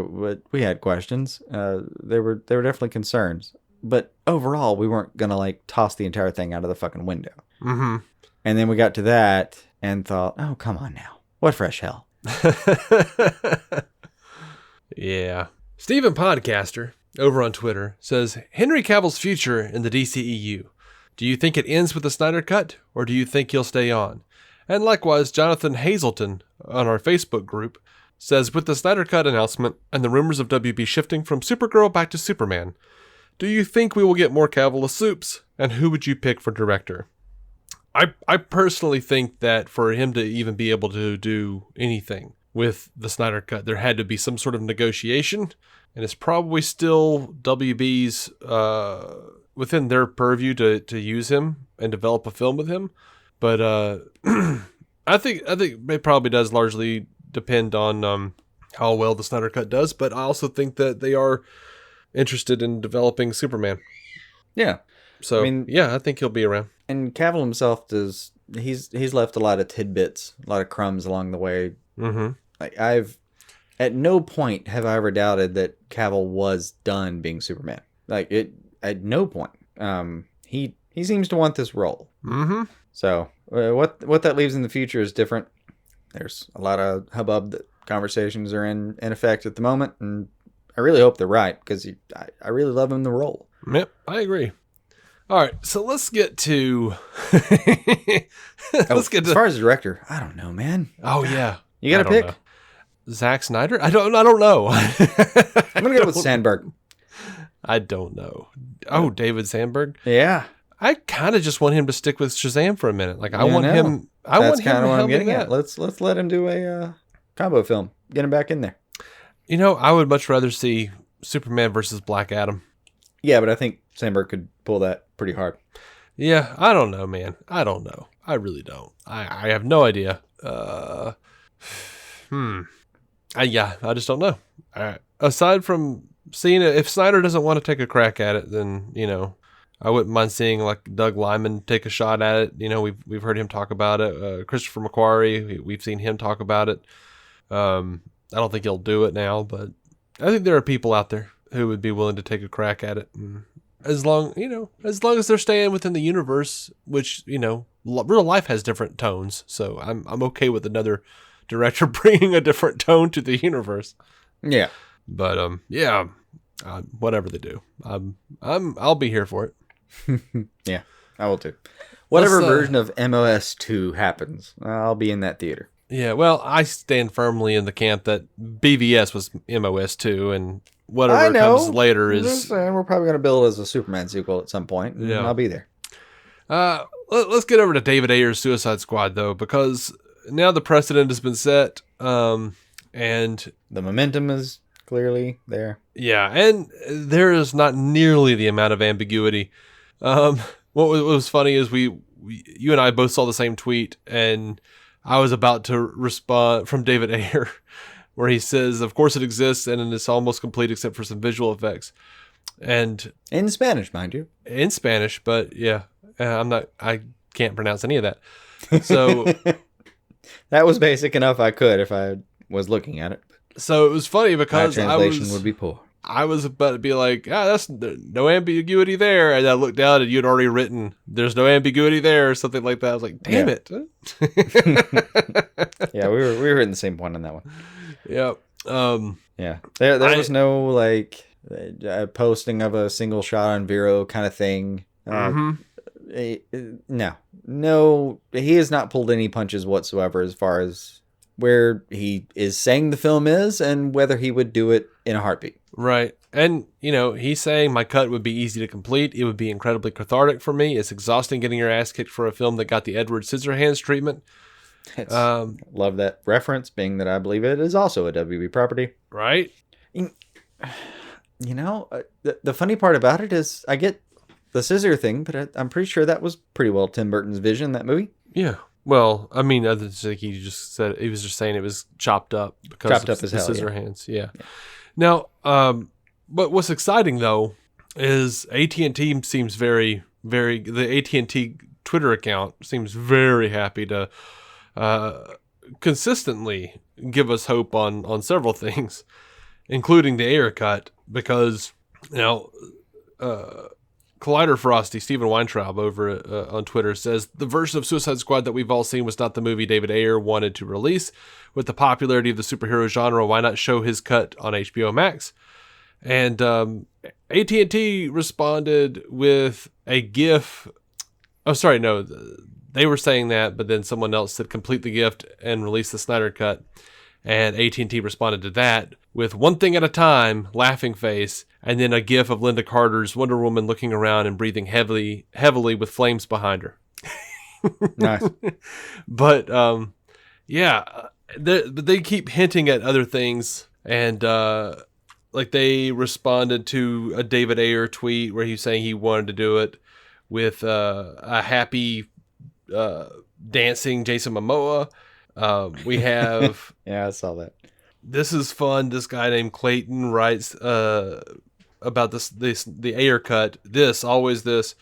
we had questions. There were definitely concerns. But overall, we weren't going to like toss the entire thing out of the fucking window. Mm-hmm. And then we got to that and thought, oh, come on now. What fresh hell? Yeah. Steven Podcaster over on Twitter says, Henry Cavill's future in the DCEU. Do you think it ends with the Snyder Cut, or do you think he'll stay on? And likewise, Jonathan Hazelton on our Facebook group says, with the Snyder Cut announcement and the rumors of WB shifting from Supergirl back to Superman, do you think we will get more Cavill soups? And who would you pick for director? I personally think that for him to even be able to do anything with the Snyder Cut, there had to be some sort of negotiation, and it's probably still WB's within their purview to use him and develop a film with him. But I think it probably does largely depend on how well the Snyder Cut does. But I also think that they are interested in developing Superman. Yeah. So, I think he'll be around. And Cavill himself he's left a lot of tidbits, a lot of crumbs along the way. Mm-hmm. Like at no point have I ever doubted that Cavill was done being Superman. Like at no point. He seems to want this role. Mm-hmm. So what that leaves in the future is different. There's a lot of hubbub that conversations are in effect at the moment, and I really hope they're right because I really love him in the role. Yep, I agree. All right, so let's get to as far as the director. I don't know, man. Oh yeah, you got to pick know. Zack Snyder. I don't know. I'm gonna go with Sandberg. I don't know. Oh, David Sandberg. Yeah, I kind of just want him to stick with Shazam for a minute. Like I want him. That's kind of what I'm getting at. Let's let him do a combo film. Get him back in there. You know, I would much rather see Superman versus Black Adam. Yeah, but I think Sandberg could pull that pretty hard. Yeah, I don't know, man. I don't know. I really don't. I have no idea. I just don't know. Aside from seeing it, if Snyder doesn't want to take a crack at it, then, you know, I wouldn't mind seeing like Doug Liman take a shot at it. You know, we've heard him talk about it. Christopher McQuarrie, we've seen him talk about it. I don't think he'll do it now, but I think there are people out there who would be willing to take a crack at it. And as long as they're staying within the universe, which, you know, real life has different tones. So I'm okay with another director bringing a different tone to the universe. Yeah. But whatever they do, I'll be here for it. Yeah, I will too. Whatever Let's, version of MOS2 happens, I'll be in that theater. Yeah, well, I stand firmly in the camp that BVS was MOS2, and whatever comes later is... We're probably going to build it as a Superman sequel at some point, and I'll be there. Let's get over to David Ayer's Suicide Squad, though, because now the precedent has been set, and... The momentum is clearly there. Yeah, and there is not nearly the amount of ambiguity. What was funny is you and I both saw the same tweet, and I was about to respond from David Ayer, where he says, "Of course it exists, and it's almost complete except for some visual effects." And in Spanish, mind you. In Spanish, but yeah, I can't pronounce any of that. So that was basic enough. I could if I was looking at it. So it was funny because my translation would be poor. I was about to be like, that's no ambiguity there. And I looked down and you'd already written, there's no ambiguity there or something like that. I was like, damn it. Yeah, we were in the same point on that one. Yep. Yeah. There was no like posting of a single shot on Vero kind of thing. No, he has not pulled any punches whatsoever as far as where he is saying the film is and whether he would do it in a heartbeat. Right. And, you know, he's saying my cut would be easy to complete. It would be incredibly cathartic for me. It's exhausting getting your ass kicked for a film that got the Edward Scissorhands treatment. Love that reference, being that I believe it is also a WB property. Right. You know, the funny part about it is I get the scissor thing, but I'm pretty sure that was pretty well Tim Burton's vision, that movie. Yeah. Well, I mean, other than he just said, he was just saying it was chopped up because of the scissor hands. Yeah. Now, but what's exciting though is AT&T seems very, very, the AT&T Twitter account seems very happy to consistently give us hope on several things, including the Ayer cut, because, you know, Collider Frosty, Stephen Weintraub over on Twitter says, the version of Suicide Squad that we've all seen was not the movie David Ayer wanted to release. With the popularity of the superhero genre, why not show his cut on HBOMax? And AT&T responded with a GIF. Oh, sorry, no. They were saying that, but then someone else said complete the gift and release the Snyder cut. And AT&T responded to that with one thing at a time, laughing face, and then a gif of Linda Carter's Wonder Woman looking around and breathing heavily with flames behind her. Nice. But, yeah, they keep hinting at other things. And, like, they responded to a David Ayer tweet where he was saying he wanted to do it with a happy dancing Jason Momoa. We have... Yeah, I saw that. This is fun. This guy named Clayton writes about the Ayer cut. Always this.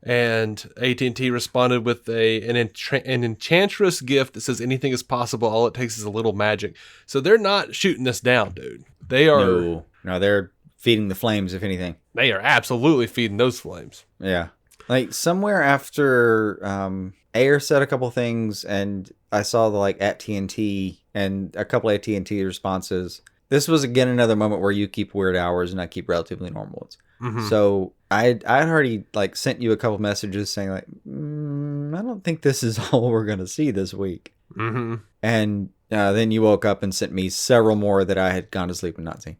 And AT&T responded with an enchantress gift that says anything is possible. All it takes is a little magic. So they're not shooting this down, dude. They are... No, they're feeding the flames, if anything. They are absolutely feeding those flames. Yeah. Like, somewhere after Ayer said a couple things, and I saw the, like, AT&T and a couple AT&T responses. This was, again, another moment where you keep weird hours and I keep relatively normal ones. Mm-hmm. So I'd already, like, sent you a couple messages saying, like, I don't think this is all we're going to see this week. Mm-hmm. And then you woke up and sent me several more that I had gone to sleep and not seen.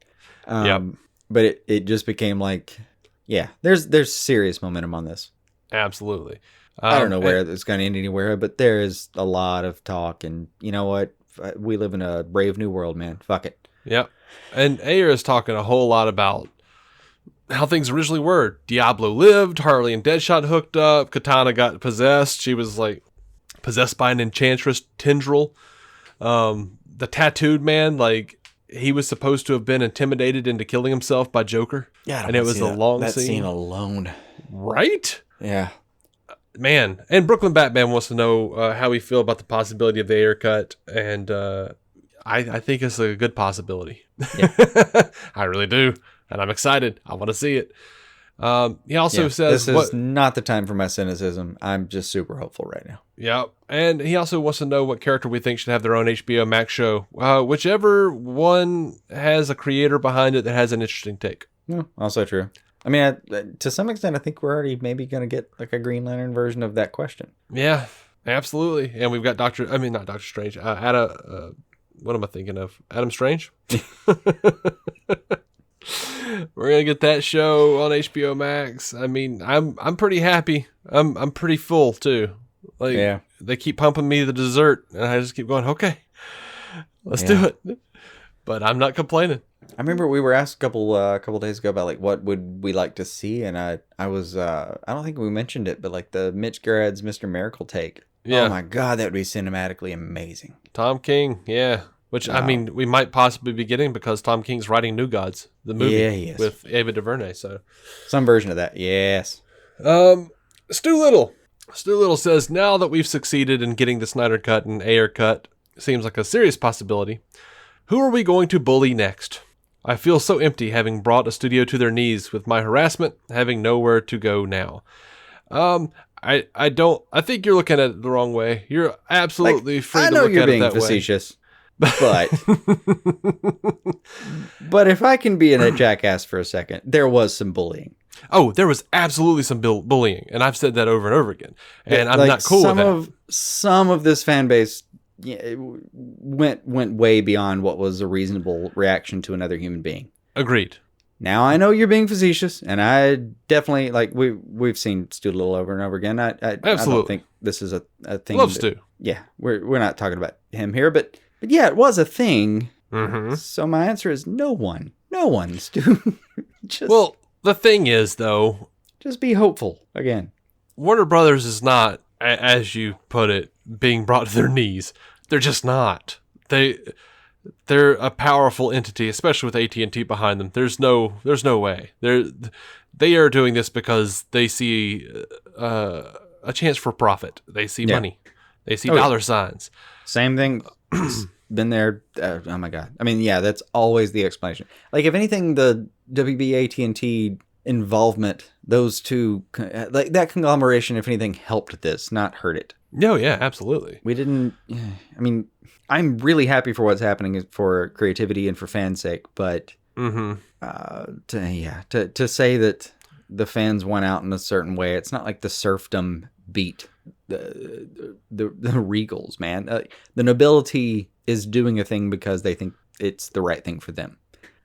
Yep. But it just became like, yeah, there's serious momentum on this. Absolutely. I don't know where it's going to end anywhere, but there is a lot of talk, and you know what? We live in a brave new world, man. Fuck it. Yep. And Ayer is talking a whole lot about how things originally were. Diablo lived, Harley and Deadshot hooked up, Katana got possessed. She was like possessed by an enchantress tendril. The tattooed man, like, he was supposed to have been intimidated into killing himself by Joker. Yeah, and it was a long that scene alone. Right? Yeah. Man. And Brooklyn Batman wants to know how we feel about the possibility of the Ayer cut. And I think it's a good possibility. Yeah. I really do. And I'm excited. I want to see it. He also says... This is not the time for my cynicism. I'm just super hopeful right now. Yeah, and he also wants to know what character we think should have their own HBO Max show. Whichever one has a creator behind it that has an interesting take. Yeah, also true. I mean, to some extent, I think we're already maybe going to get like a Green Lantern version of that question. Yeah, absolutely. And we've got not Doctor Strange. What am I thinking of? Adam Strange? We're gonna get that show on HBO Max. I mean, I'm pretty happy. I'm pretty full too. Like they keep pumping me the dessert, and I just keep going. Okay, let's do it. But I'm not complaining. I remember we were asked a couple days ago about like what would we like to see, and I don't think we mentioned it, but like the Mitch Gerads Mr. Miracle take. Yeah. Oh my God, that would be cinematically amazing. Tom King, yeah. Which, I mean, we might possibly be getting because Tom King's writing New Gods, the movie with Ava DuVernay. So some version of that, yes. Stu Little says, now that we've succeeded in getting the Snyder cut and Ayer cut, seems like a serious possibility. Who are we going to bully next? I feel so empty having brought a studio to their knees with my harassment, having nowhere to go now. I think you're looking at it the wrong way. You're absolutely free to look at it that way. I know you're being facetious. But if I can be in a jackass for a second, there was some bullying. Oh, there was absolutely some bullying, and I've said that over and over again. And I'm not cool with that. Some of this fan base went way beyond what was a reasonable reaction to another human being. Agreed. Now I know you're being facetious, and I definitely we've seen Stu Little over and over again. I don't think this is a thing. Love Stu. Yeah, we're not talking about him here, but yeah, it was a thing. Mm-hmm. So my answer is no one, Stu. Well, the thing is, though, just be hopeful again. Warner Brothers is not, as you put it, being brought to their knees. They're just not. They're a powerful entity, especially with AT&T behind them. There's no way. They are doing this because they see a chance for profit. They see money. They see dollar signs. Same thing. Been there. Oh my God. I mean, yeah, that's always the explanation. Like, if anything, the WB AT&T involvement, those two, like that conglomeration, if anything, helped this, not hurt it. No, yeah, absolutely. We didn't. I mean, I'm really happy for what's happening for creativity and for fans' sake, but to say that the fans went out in a certain way, it's not like the serfdom beat the Regals, man. The nobility is doing a thing because they think it's the right thing for them.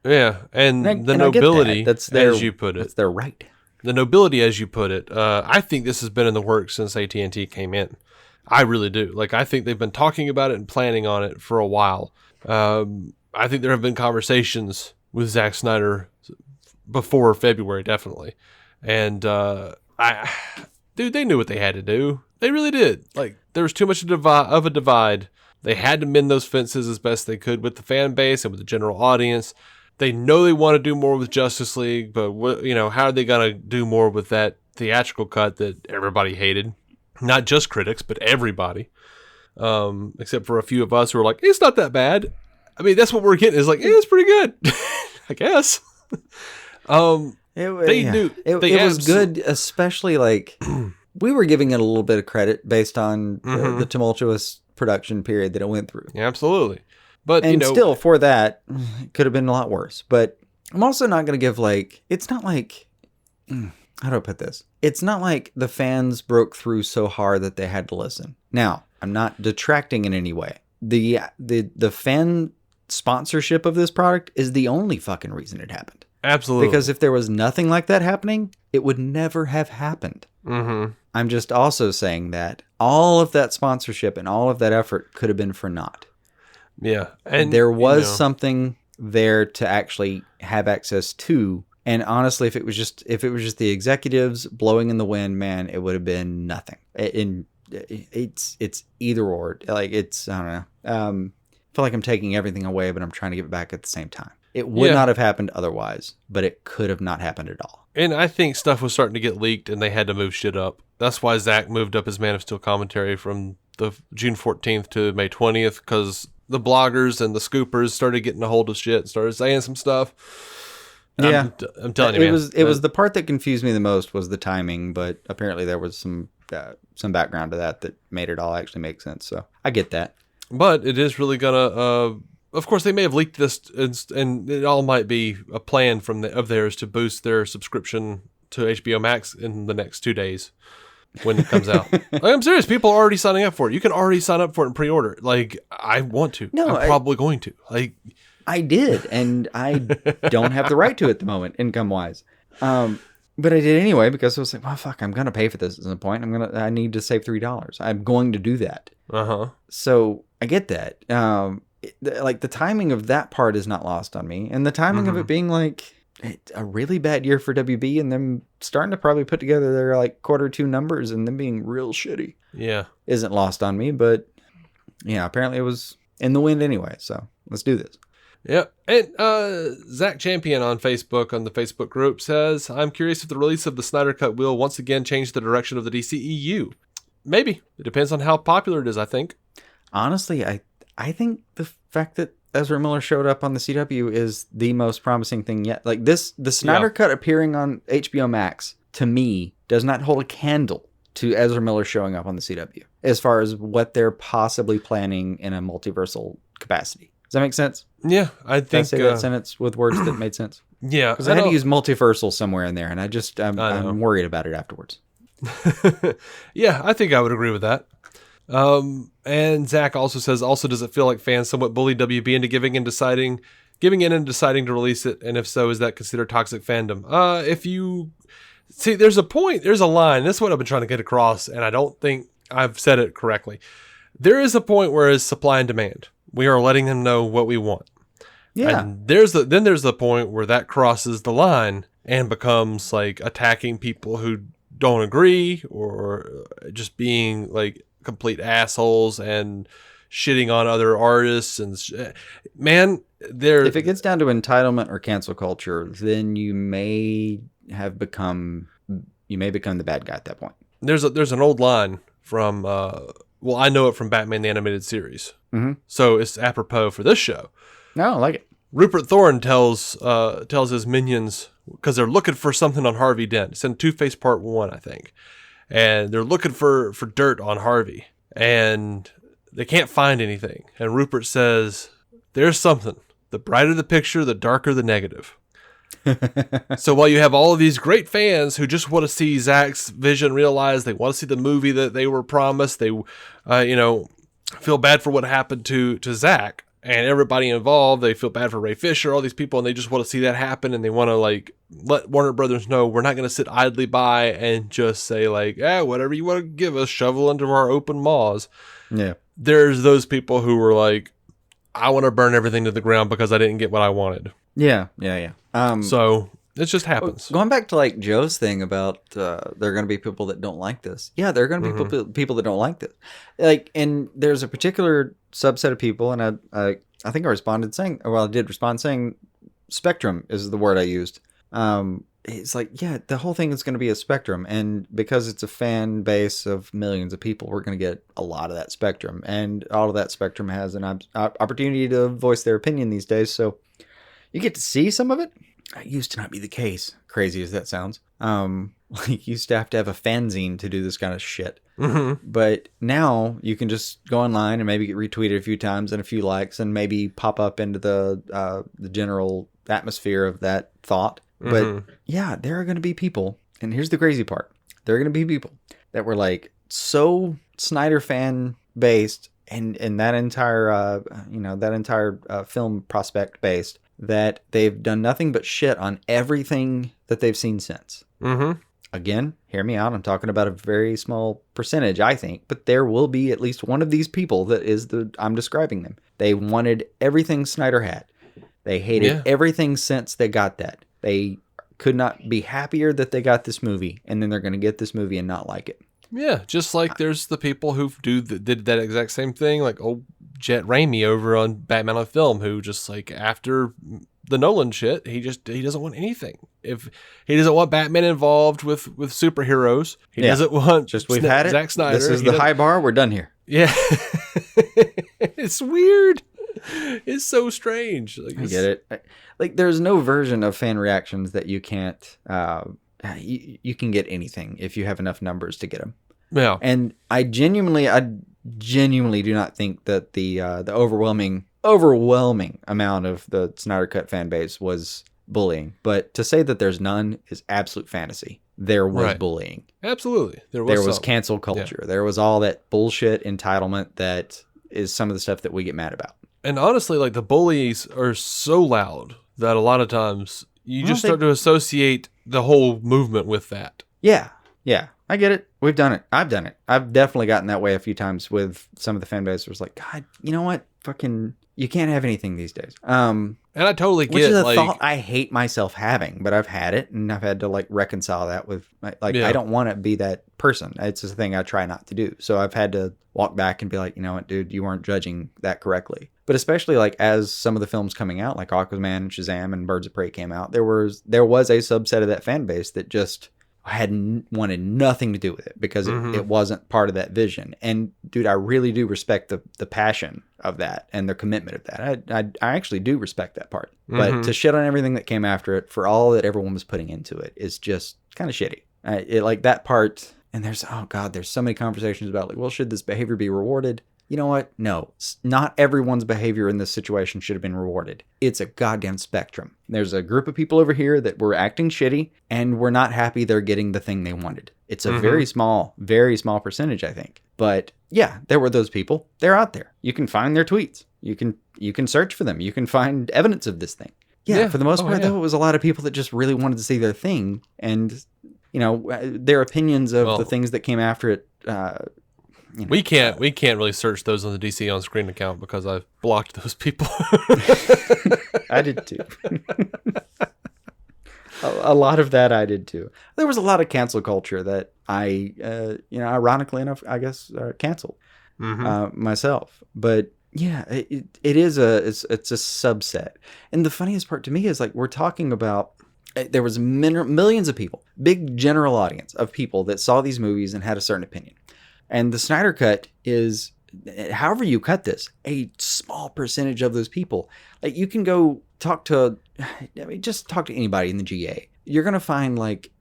Yeah, and the nobility, as you put it, that's their right. The nobility, as you put it, I think this has been in the works since AT&T came in. I really do. Like, I think they've been talking about it and planning on it for a while. I think there have been conversations with Zack Snyder before February, definitely. And they knew what they had to do. They really did. Like, there was too much of a divide. They had to mend those fences as best they could with the fan base and with the general audience. They know they want to do more with Justice League, but how are they going to do more with that theatrical cut that everybody hated? Not just critics, but everybody. Except for a few of us who are like, it's not that bad. I mean, that's what we're getting. Is like, it's pretty good, I guess. It was good, especially like we were giving it a little bit of credit based on the tumultuous production period that it went through. Yeah, absolutely. But still for that, it could have been a lot worse. But I'm also not going to give it's not like, how do I put this? It's not like the fans broke through so hard that they had to listen. Now, I'm not detracting in any way. The fan sponsorship of this product is the only fucking reason it happened. Absolutely. Because if there was nothing like that happening, it would never have happened. Mm-hmm. I'm just also saying that all of that sponsorship and all of that effort could have been for naught. Yeah. And there was something there to actually have access to. And honestly, if it was just the executives blowing in the wind, man, it would have been nothing. It's either or. Like, it's, I don't know. I feel like I'm taking everything away, but I'm trying to give it back at the same time. It would Yeah. not have happened otherwise, but it could have not happened at all. And I think stuff was starting to get leaked, and they had to move shit up. That's why Zack moved up his Man of Steel commentary from the June 14th to May 20th, because the bloggers and the scoopers started getting a hold of shit and started saying some stuff. Yeah. I'm telling you, man. It was the part that confused me the most was the timing, but apparently there was some background to that made it all actually make sense. So I get that. But it is really gonna. Of course, they may have leaked this, and it all might be a plan of theirs to boost their subscription to HBO Max in the next 2 days when it comes out. Like, I'm serious. People are already signing up for it. You can already sign up for it and pre-order. Like, I want to. No, I'm probably going to. Like, I did, and I don't have the right to at the moment, income-wise. But I did anyway because I was like, well, fuck, I'm going to pay for this at some point. I need to save $3. I'm going to do that. So I get that. Like the timing of that part is not lost on me. And the timing of it being like a really bad year for WB and them starting to probably put together their like Q2 numbers and them being real shitty. Yeah. Isn't lost on me, but yeah, apparently it was in the wind anyway. So let's do this. Yep. And Zach Champion on Facebook, on the Facebook group, says, I'm curious if the release of the Snyder Cut will once again change the direction of the DCEU. Maybe. It depends on how popular it is, I think. Honestly, I think the fact that Ezra Miller showed up on the CW is the most promising thing yet. Like the Snyder Cut appearing on HBOMax, to me, does not hold a candle to Ezra Miller showing up on the CW as far as what they're possibly planning in a multiversal capacity. Does that make sense? Yeah, I Did I think... say that sentence with words that made sense? Yeah. Because I had to use multiversal somewhere in there, and I'm worried about it afterwards. Yeah, I think I would agree with that. And Zach also says, does it feel like fans somewhat bullied WB into giving in and deciding to release it? And if so, is that considered toxic fandom? If you see, there's a line. This is what I've been trying to get across, and I don't think I've said it correctly. There is a point where it's supply and demand. We are letting them know what we want. Yeah. And there's the point where that crosses the line and becomes like attacking people who don't agree or just being like complete assholes and shitting on other artists and man, if it gets down to entitlement or cancel culture, then you may become the bad guy at that point. There's an old line from I know it from Batman the Animated Series. Mm-hmm. So it's apropos for this show. No, I like it. Rupert Thorne tells his minions, because they're looking for something on Harvey Dent. It's in Two-Face Part 1, I think. And they're looking for dirt on Harvey. And they can't find anything. And Rupert says, there's something. The brighter the picture, the darker the negative. So while you have all of these great fans who just want to see Zach's vision realized, they want to see the movie that they were promised, they feel bad for what happened to Zach. And everybody involved, they feel bad for Ray Fisher, all these people, and they just want to see that happen, and they want to like let Warner Brothers know we're not going to sit idly by and just say like, whatever you want to give us, shovel into our open maws. Yeah. There's those people who were like, I want to burn everything to the ground because I didn't get what I wanted. Yeah. So it just happens. Going back to like Joe's thing about there are going to be people that don't like this. Yeah, there are going to be people that don't like this. Like, and there's a particular subset of people, and I think I responded saying, I did respond saying, spectrum is the word I used. It's like, yeah, the whole thing is going to be a spectrum, and because it's a fan base of millions of people, we're going to get a lot of that spectrum, and all of that spectrum has an opportunity to voice their opinion these days. So you get to see some of it. It used to not be the case, crazy as that sounds. Like you used to have a fanzine to do this kind of shit. Mm-hmm. But now you can just go online and maybe get retweeted a few times and a few likes and maybe pop up into the general atmosphere of that thought. But yeah, there are going to be people, and here's the crazy part. There are going to be people that were like so Snyder fan based and that entire film prospect based, that they've done nothing but shit on everything that they've seen since. Mm-hmm. Again, hear me out. I'm talking about a very small percentage, I think, but there will be at least one of these people that is I'm describing them. They wanted everything Snyder had. They hated everything since they got that. They could not be happier that they got this movie, and then they're going to get this movie and not like it. Yeah, just like there's the people who did that exact same thing, like old Jet Raimi over on Batman on Film, who just like after the Nolan shit. He doesn't want anything. If he doesn't want Batman involved with superheroes, he doesn't want we've had it. Zack Snyder. This is the high bar. We're done here. Yeah. It's weird. It's so strange. Like, I get it. Like, there's no version of fan reactions that you can't. You can get anything if you have enough numbers to get them. Yeah. And I genuinely do not think that the overwhelming amount of the Snyder Cut fan base was bullying. But to say that there's none is absolute fantasy. There was bullying. Absolutely. There was cancel culture. Yeah. There was all that bullshit entitlement that is some of the stuff that we get mad about. And honestly, like, the bullies are so loud that a lot of times you just start to associate the whole movement with that. Yeah. Yeah. I get it. We've done it. I've done it. I've definitely gotten that way a few times with some of the fan base. It was like, God, you know what? Fucking, you can't have anything these days. And I totally get, which is a like, thought I hate myself having, but I've had it, and I've had to, like, reconcile that with, I don't want to be that person. It's just a thing I try not to do. So I've had to walk back and be like, you know what, dude, you weren't judging that correctly. But especially, like, as some of the films coming out, like Aquaman and Shazam and Birds of Prey came out, there was a subset of that fan base that just wanted nothing to do with it because it wasn't part of that vision. And dude, I really do respect the passion of that and the commitment of that. I actually do respect that part. But to shit on everything that came after it for all that everyone was putting into it is just kind of shitty. Like that part. And there's so many conversations about, like, well, should this behavior be rewarded? You know what? No, not everyone's behavior in this situation should have been rewarded. It's a goddamn spectrum. There's a group of people over here that were acting shitty and we're not happy they're getting the thing they wanted. It's a very small percentage, I think. But yeah, there were those people. They're out there. You can find their tweets. You can search for them. You can find evidence of this thing. Yeah, for the most part, though, it was a lot of people that just really wanted to see their thing. And, you know, their opinions of the things that came after it, you know, we can't really search those on the DC on Screen account because I've blocked those people. I did too. A lot of that I did too. There was a lot of cancel culture that I, ironically enough, I guess, canceled myself. But yeah, it's a subset. And the funniest part to me is, like, we're talking about, there was millions of people, big general audience of people that saw these movies and had a certain opinion. And the Snyder Cut is, however you cut this, a small percentage of those people. Like, you can go just talk to anybody in the GA. You're going to find, like,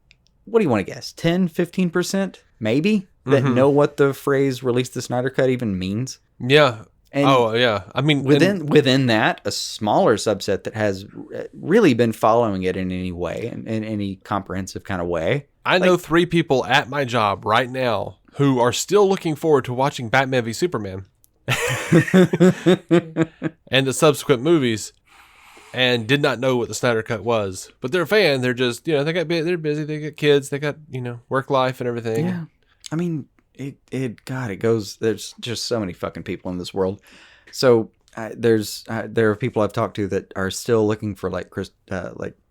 what do you want to guess? 10, 15% maybe that know what the phrase "release the Snyder Cut" even means. Yeah. And I mean, within that, a smaller subset that has really been following it in any way, in any comprehensive kind of way. I know 3 people at my job right now who are still looking forward to watching Batman v Superman and the subsequent movies, and did not know what the Snyder Cut was. But they're a fan. They're just, they're busy. They got kids. They got, work life and everything. Yeah. I mean, it goes, there's just so many fucking people in this world. So there are people I've talked to that are still looking for, like,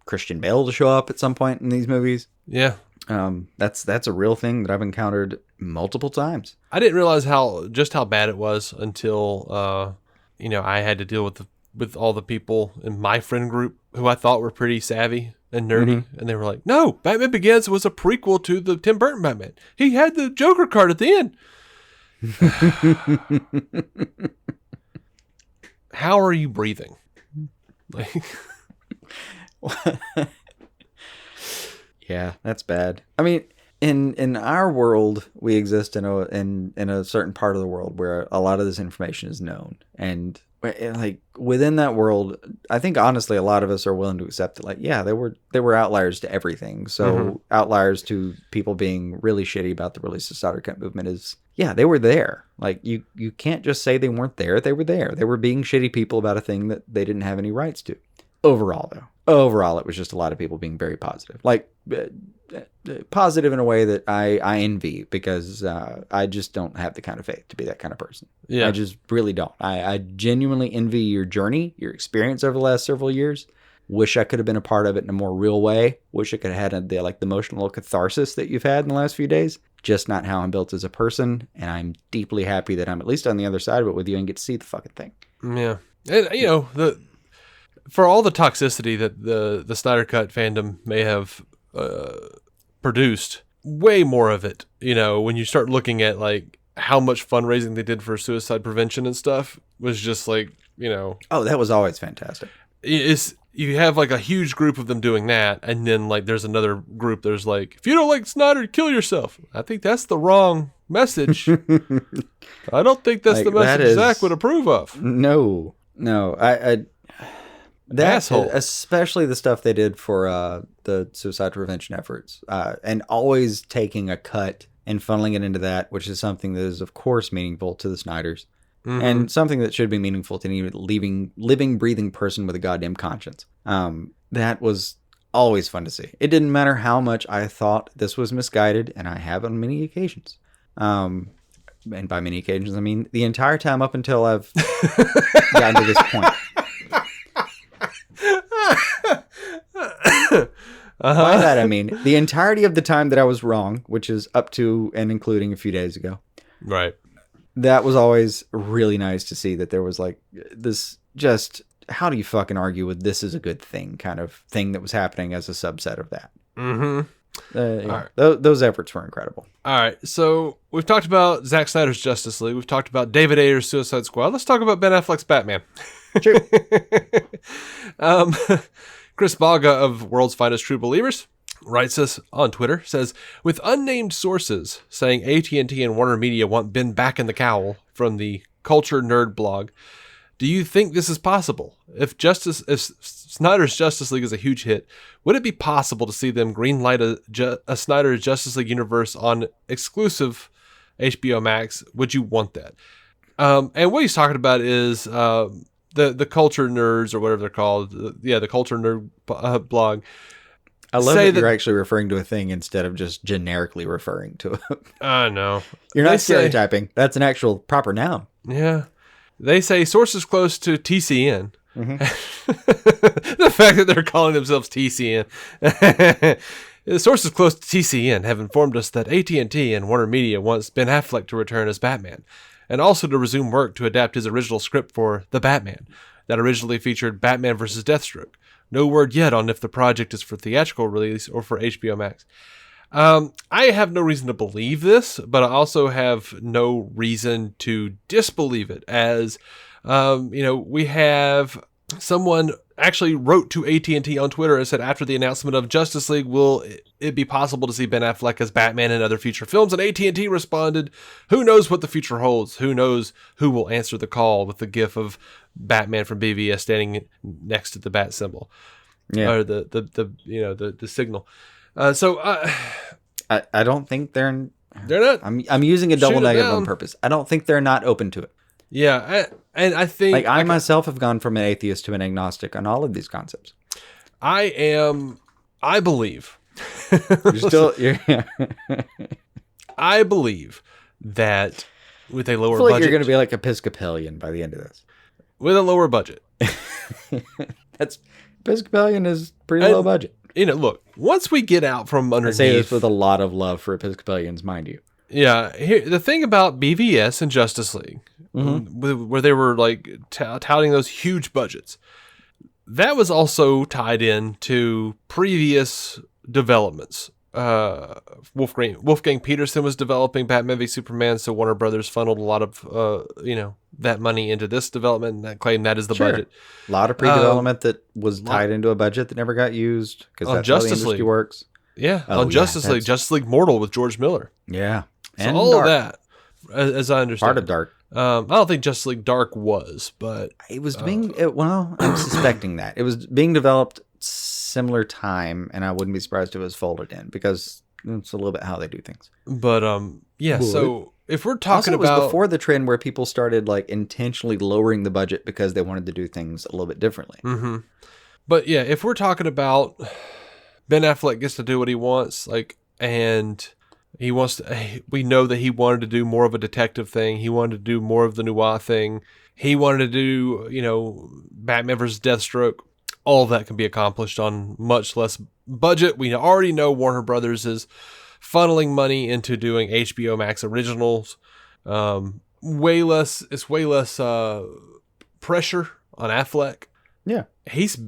Christian Bale to show up at some point in these movies. Yeah. That's a real thing that I've encountered multiple times. I didn't realize how bad it was until I had to deal with all the people in my friend group who I thought were pretty savvy and nerdy, and they were like, "No, Batman Begins was a prequel to the Tim Burton Batman. He had the Joker card at the end." How are you breathing? Like, yeah, that's bad. I mean, in our world, we exist in a certain part of the world where a lot of this information is known, and, like, within that world, I think honestly a lot of us are willing to accept that, like, yeah, there were outliers to everything. So outliers to people being really shitty about the release of Snyder Cut movement is, yeah, they were there. Like, you can't just say they weren't there. They were there. They were being shitty people about a thing that they didn't have any rights to. Overall, it was just a lot of people being very positive. Like, positive in a way that I envy, because I just don't have the kind of faith to be that kind of person. Yeah. I just really don't. I genuinely envy your journey, your experience over the last several years. Wish I could have been a part of it in a more real way. Wish I could have had the emotional catharsis that you've had in the last few days. Just not how I'm built as a person, and I'm deeply happy that I'm at least on the other side of it with you and get to see the fucking thing. Yeah. And, for all the toxicity that the Snyder Cut fandom may have produced, way more of it, when you start looking at like how much fundraising they did for suicide prevention and stuff, was just like, Oh, that was always fantastic. You have like a huge group of them doing that, and then like there's another group there's like, if you don't like Snyder, kill yourself. I think that's the wrong message. I don't think that's the message Zack would approve of. No, I that asshole. Especially the stuff they did for the suicide prevention efforts, and always taking a cut and funneling it into that, which is something that is of course meaningful to the Snyders. Mm-hmm. And something that should be meaningful to any living, breathing person with a goddamn conscience. That was always fun to see. It didn't matter how much I thought this was misguided, and I have on many occasions. And by many occasions, I mean the entire time up until I've gotten to this point. By that, I mean the entirety of the time that I was wrong, which is up to and including a few days ago. Right. That was always really nice to see that there was like this just, how do you fucking argue with this is a good thing kind of thing that was happening as a subset of that. Mm-hmm. Yeah. Right. Those efforts were incredible. All right. So we've talked about Zack Snyder's Justice League. We've talked about David Ayer's Suicide Squad. Let's talk about Ben Affleck's Batman. True. Chris Baga of World's Finest True Believers writes us on Twitter, says, with unnamed sources saying AT&T and Warner Media want Ben back in the cowl from the Culture Nerd blog, do you think this is possible? If Snyder's Justice League is a huge hit, would it be possible to see them greenlight a Snyder's Justice League universe on exclusive HBOMax? Would you want that? And what he's talking about is the Culture Nerds, or whatever they're called. The Culture Nerd blog. I love that you're actually referring to a thing instead of just generically referring to it. I know. You're not stereotyping. That's an actual proper noun. Yeah. They say sources close to TCN. Mm-hmm. The fact that they're calling themselves TCN. The sources close to TCN have informed us that AT&T and Warner Media wants Ben Affleck to return as Batman, and also to resume work to adapt his original script for The Batman, that originally featured Batman vs. Deathstroke. No word yet on if the project is for theatrical release or for HBO Max. I have no reason to believe this, but I also have no reason to disbelieve it, as we have someone actually wrote to AT&T on Twitter and said, after the announcement of Justice League, will it be possible to see Ben Affleck as Batman in other future films? And AT&T responded, who knows what the future holds? Who knows who will answer the call, with the gif of Batman from BVS standing next to the bat symbol. Yeah. Or the signal. I don't think they're not. I'm using a double negative on purpose. I don't think they're not open to it. Yeah, and I think... Like, I myself have gone from an atheist to an agnostic on all of these concepts. I believe... I believe that with a lower budget... you're going to be like Episcopalian by the end of this. With a lower budget. Episcopalian is pretty low budget. Look, once we get out from underneath... I say this with a lot of love for Episcopalians, mind you. Yeah, the thing about BVS and Justice League, where they were like touting those huge budgets, that was also tied in to previous developments. Wolfgang Peterson was developing Batman v Superman, so Warner Brothers funneled a lot of that money into this development, and that claimed that is the budget. A lot of pre-development that was tied into a budget that never got used, because that's how the industry works. Yeah, Justice League Mortal with George Miller. Yeah. So and all Dark. Of that, as I understand, part of Dark. I don't think Justice League Dark was, but it was being. I'm suspecting that it was being developed similar time, and I wouldn't be surprised if it was folded in, because it's a little bit how they do things. But yeah. So if we're talking also, it about was before the trend where people started like intentionally lowering the budget because they wanted to do things a little bit differently. Mm-hmm. But yeah, if we're talking about Ben Affleck gets to do what he wants, and he wants to, we know that he wanted to do more of a detective thing. He wanted to do more of the noir thing. He wanted to do, Batman vs. Deathstroke. All of that can be accomplished on much less budget. We already know Warner Brothers is funneling money into doing HBO Max originals. Way less pressure on Affleck. Yeah. He's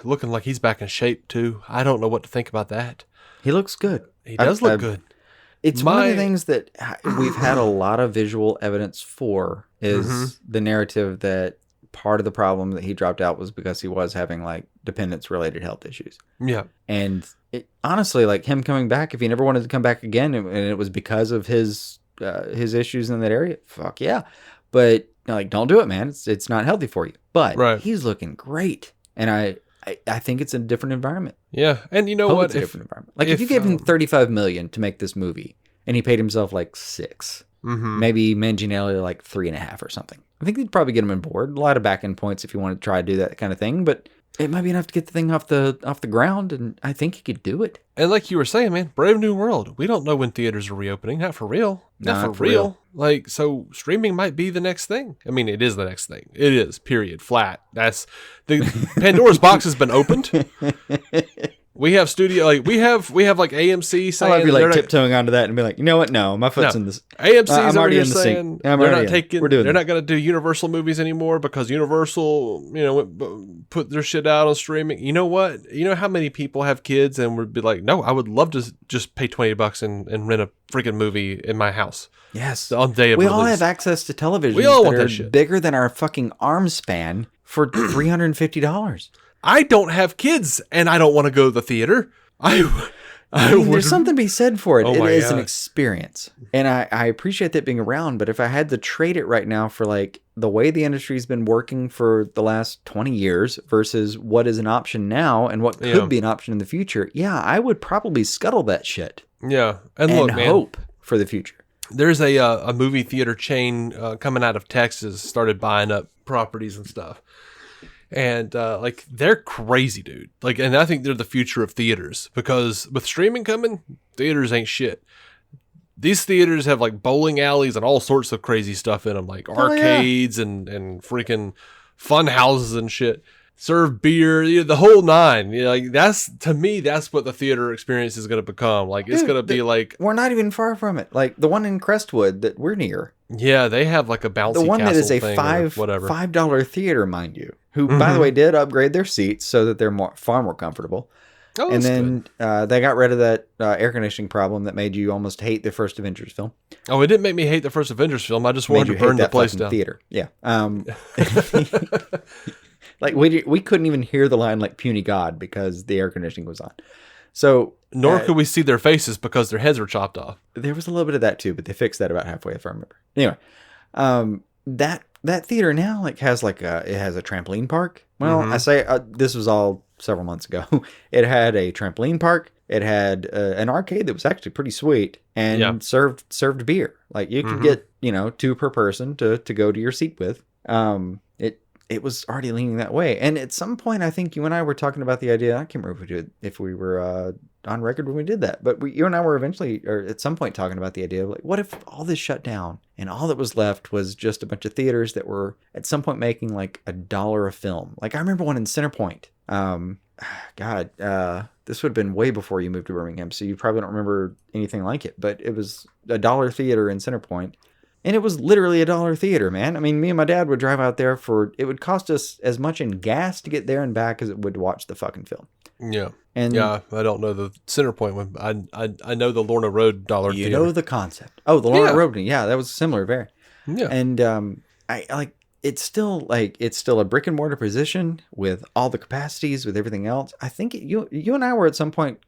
looking like he's back in shape, too. I don't know what to think about that. He looks good. He does look good. It's one of the things that we've had a lot of visual evidence for is the narrative that part of the problem that he dropped out was because he was having like dependence-related health issues. Yeah. And honestly, like him coming back, if he never wanted to come back again, and it was because of his issues in that area, fuck yeah. But like, don't do it, man. It's not healthy for you. But he's looking great, and I think it's a different environment. Yeah, and you know what? It's a different environment. Like if you gave him $35 million to make this movie, and he paid himself like $6, maybe Manganiello like 3.5 or something, I think they'd probably get him on board. A lot of back end points if you want to try to do that kind of thing, but it might be enough to get the thing off the ground, and I think he could do it. And like you were saying, man, Brave New World. We don't know when theaters are reopening. Not for real. Not for real. Like, so streaming might be the next thing. I mean, it is the next thing. It is, period. Flat. That's the Pandora's box has been opened. We have studio, like we have like AMC saying I'll be like tiptoeing onto that and be like, you know what? No, my foot's in this. AMC's already saying they're not going to do Universal movies anymore because Universal, put their shit out on streaming. You know what? You know how many people have kids and would be like, no, I would love to just pay $20 and rent a freaking movie in my house. Yes, on day of we release. all have access to television. We all want that shit. Bigger than our fucking arm span for $350. I don't have kids, and I don't want to go to the theater. I mean, there's something to be said for it. Oh it is an experience, and I appreciate that being around. But if I had to trade it right now for like the way the industry's been working for the last 20 years versus what is an option now and what could be an option in the future, I would probably scuttle that shit. Yeah, and look, man, hope for the future. There's a movie theater chain coming out of Texas, started buying up properties and stuff. And like they're crazy, dude. Like, and I think they're the future of theaters because with streaming coming, theaters ain't shit. These theaters have like bowling alleys and all sorts of crazy stuff in them, like arcades and freaking fun houses and shit. Serve beer, the whole nine. Like that's, to me, that's what the theater experience is going to become. Like, it's going to be like, we're not even far from it. Like the one in Crestwood that we're near. Yeah, they have like a bouncy the one castle that is a thing $5 theater, mind you. Who, by the way, did upgrade their seats so that they're far more comfortable. Oh, and then they got rid of that air conditioning problem that made you almost hate the first Avengers film. Oh, it didn't make me hate the first Avengers film. I just wanted to burn the place down. Theater, yeah. Like we couldn't even hear the line like "puny God" because the air conditioning was on. So nor could we see their faces because their heads were chopped off. There was a little bit of that too, but they fixed that about halfway, if I remember. Anyway, that theater now like has it has a trampoline park. Well, I say this was all several months ago. It had a trampoline park. It had an arcade that was actually pretty sweet and served beer. Like you could get 2 per person to go to your seat with. It was already leaning that way. And at some point, I think you and I were talking about the idea. I can't remember if we were on record when we did that. But you and I were eventually, or at some point, talking about the idea of like, what if all this shut down and all that was left was just a bunch of theaters that were at some point making like $1 a film? Like I remember one in Centerpoint. This would have been way before you moved to Birmingham, so you probably don't remember anything like it. But it was $1 theater in Centerpoint. And it was literally $1 theater, man. I mean, me and my dad would drive out there it would cost us as much in gas to get there and back as it would to watch the fucking film. Yeah. And I don't know the Centerpoint one. I know the Lorna Road $1 theater. You know the concept. Oh, the Lorna Road. Yeah, that was similar, very. Yeah. And I like it's still a brick and mortar position with all the capacities, with everything else. I think you and I were at some point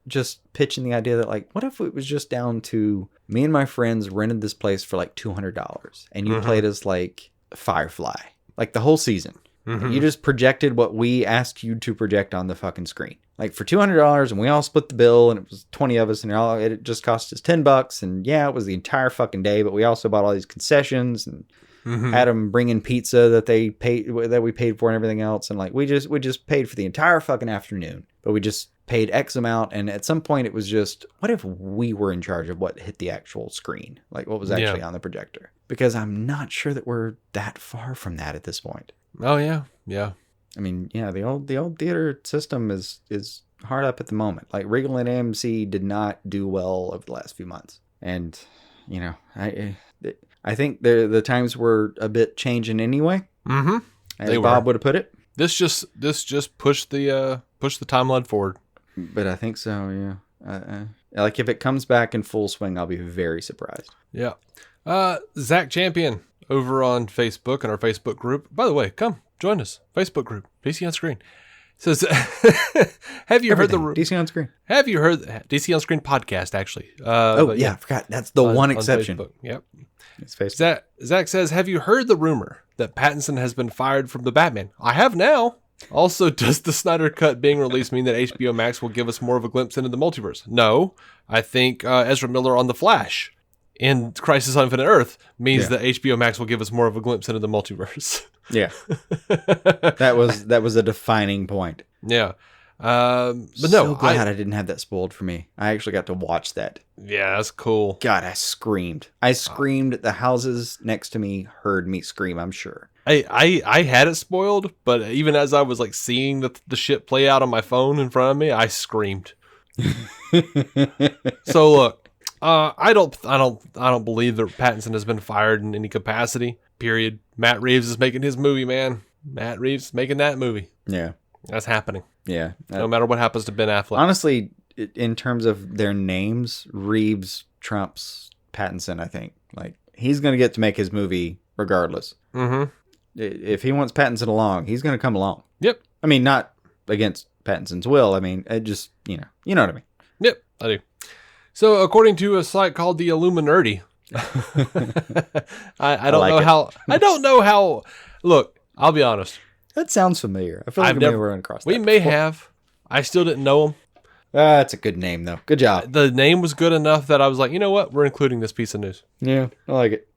just pitching the idea that like, what if it was just down to me and my friends rented this place for like $200 and you played as like Firefly, like the whole season. You just projected what we asked you to project on the fucking screen. Like for $200 and we all split the bill and it was 20 of us and it just cost us $10. And yeah, it was the entire fucking day, but we also bought all these concessions and had them bring in pizza that we paid for and everything else. And like, we just paid for the entire fucking afternoon, but we just paid X amount. And at some point it was just, what if we were in charge of what hit the actual screen? Like what was actually on the projector? Because I'm not sure that we're that far from that at this point. Oh yeah. Yeah. I mean, yeah, the old theater system is hard up at the moment. Like Regal and AMC did not do well over the last few months. And, I think the times were a bit changing anyway. As Bob would have put it. This just pushed the timeline forward. But I think so, yeah. Like, if it comes back in full swing, I'll be very surprised. Yeah. Zach Champion over on Facebook, in our Facebook group. By the way, come join us. Facebook group, DC on Screen. Says, have you heard DC on Screen? Have you heard DC on Screen podcast? Actually, I forgot. That's the one exception. On Facebook. Yep. It's Facebook. Zach says, have you heard the rumor that Pattinson has been fired from the Batman? I have now. Also, does the Snyder Cut being released mean that HBO Max will give us more of a glimpse into the multiverse? No. I think Ezra Miller on The Flash in Crisis on Infinite Earth means that HBO Max will give us more of a glimpse into the multiverse. Yeah. that was a defining point. Yeah. But no, so glad I didn't have that spoiled for me. I actually got to watch that. Yeah, that's cool. God, I screamed. The houses next to me heard me scream, I'm sure. I had it spoiled, but even as I was like seeing the shit play out on my phone in front of me, I screamed. So look, I don't believe that Pattinson has been fired in any capacity. Period. Matt Reeves is making his movie, man. Matt Reeves is making that movie. Yeah, that's happening. Yeah, no matter what happens to Ben Affleck. Honestly, in terms of their names, Reeves trumps Pattinson. I think like he's gonna get to make his movie regardless. Mm-hmm. If he wants Pattinson along, he's gonna come along. Yep. I mean, not against Pattinson's will. I mean, it just you know what I mean. Yep, I do. So according to a site called the Illuminati, I don't know how. Look, I'll be honest. That sounds familiar. I feel like we were run across that. We may have. I still didn't know him. That's a good name, though. Good job. The name was good enough that I was like, you know what? We're including this piece of news. Yeah, I like it.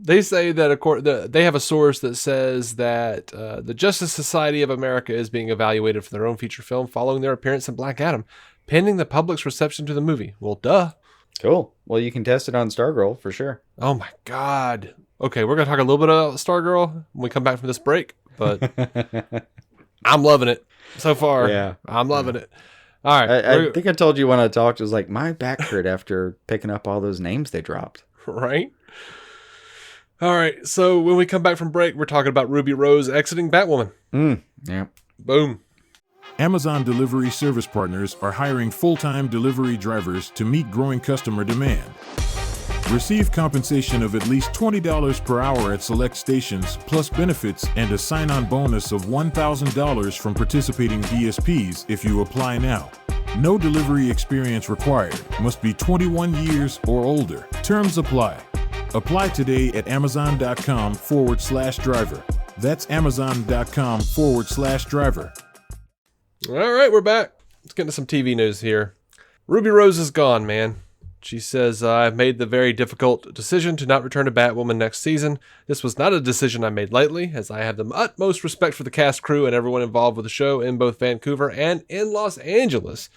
They say that they have a source that says that the Justice Society of America is being evaluated for their own feature film following their appearance in Black Adam, pending the public's reception to the movie. Well, duh. Cool. Well, you can test it on Stargirl for sure. Oh my God. Okay, we're gonna talk a little bit about Stargirl when we come back from this break, but I'm loving it so far. Yeah, I'm loving it. All right. I think I told you when I talked, it was like my back hurt after picking up all those names they dropped. Right. All right. So when we come back from break, we're talking about Ruby Rose exiting Batwoman. Yeah. Boom. Amazon Delivery Service Partners are hiring full-time delivery drivers to meet growing customer demand. Receive compensation of at least $20 per hour at select stations, plus benefits and a sign-on bonus of $1,000 from participating DSPs if you apply now. No delivery experience required. Must be 21 years or older. Terms apply. Apply today at amazon.com/driver. That's amazon.com/driver. All right, we're back. Let's get into some TV news here. Ruby Rose is gone, man. She says, I've made the very difficult decision to not return to Batwoman next season. This was not a decision I made lightly, as I have the utmost respect for the cast, crew, and everyone involved with the show in both Vancouver and in Los Angeles.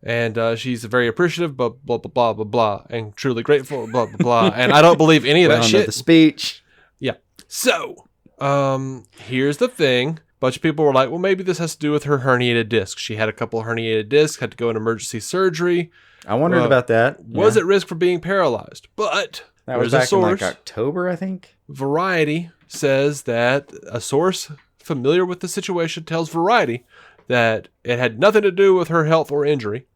And she's very appreciative, blah, blah, blah, blah, blah, blah, and truly grateful, blah, blah, blah. And I don't believe any of that shit. The speech. Yeah. So, here's the thing. A bunch of people were like, well, maybe this has to do with her herniated disc. She had a couple of herniated discs, had to go in emergency surgery. I wondered about that. Was at risk for being paralyzed. But that was back in like October, I think. Variety says that a source familiar with the situation tells Variety that it had nothing to do with her health or injury.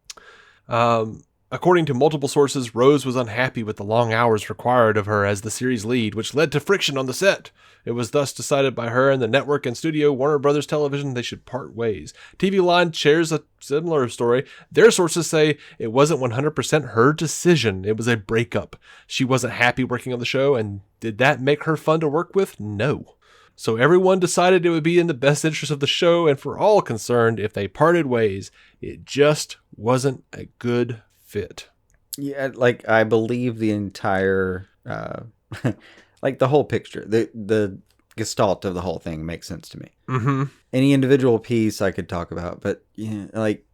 According to multiple sources, Rose was unhappy with the long hours required of her as the series lead, which led to friction on the set. It was thus decided by her and the network and studio, Warner Brothers Television, they should part ways. TV Line shares a similar story. Their sources say it wasn't 100% her decision. It was a breakup. She wasn't happy working on the show, and did that make her fun to work with? No. So everyone decided it would be in the best interest of the show, and for all concerned, if they parted ways, it just wasn't a good fit. Yeah, like I believe the entire, like the whole picture, the gestalt of the whole thing makes sense to me. Mm-hmm. Any individual piece I could talk about, but yeah, like,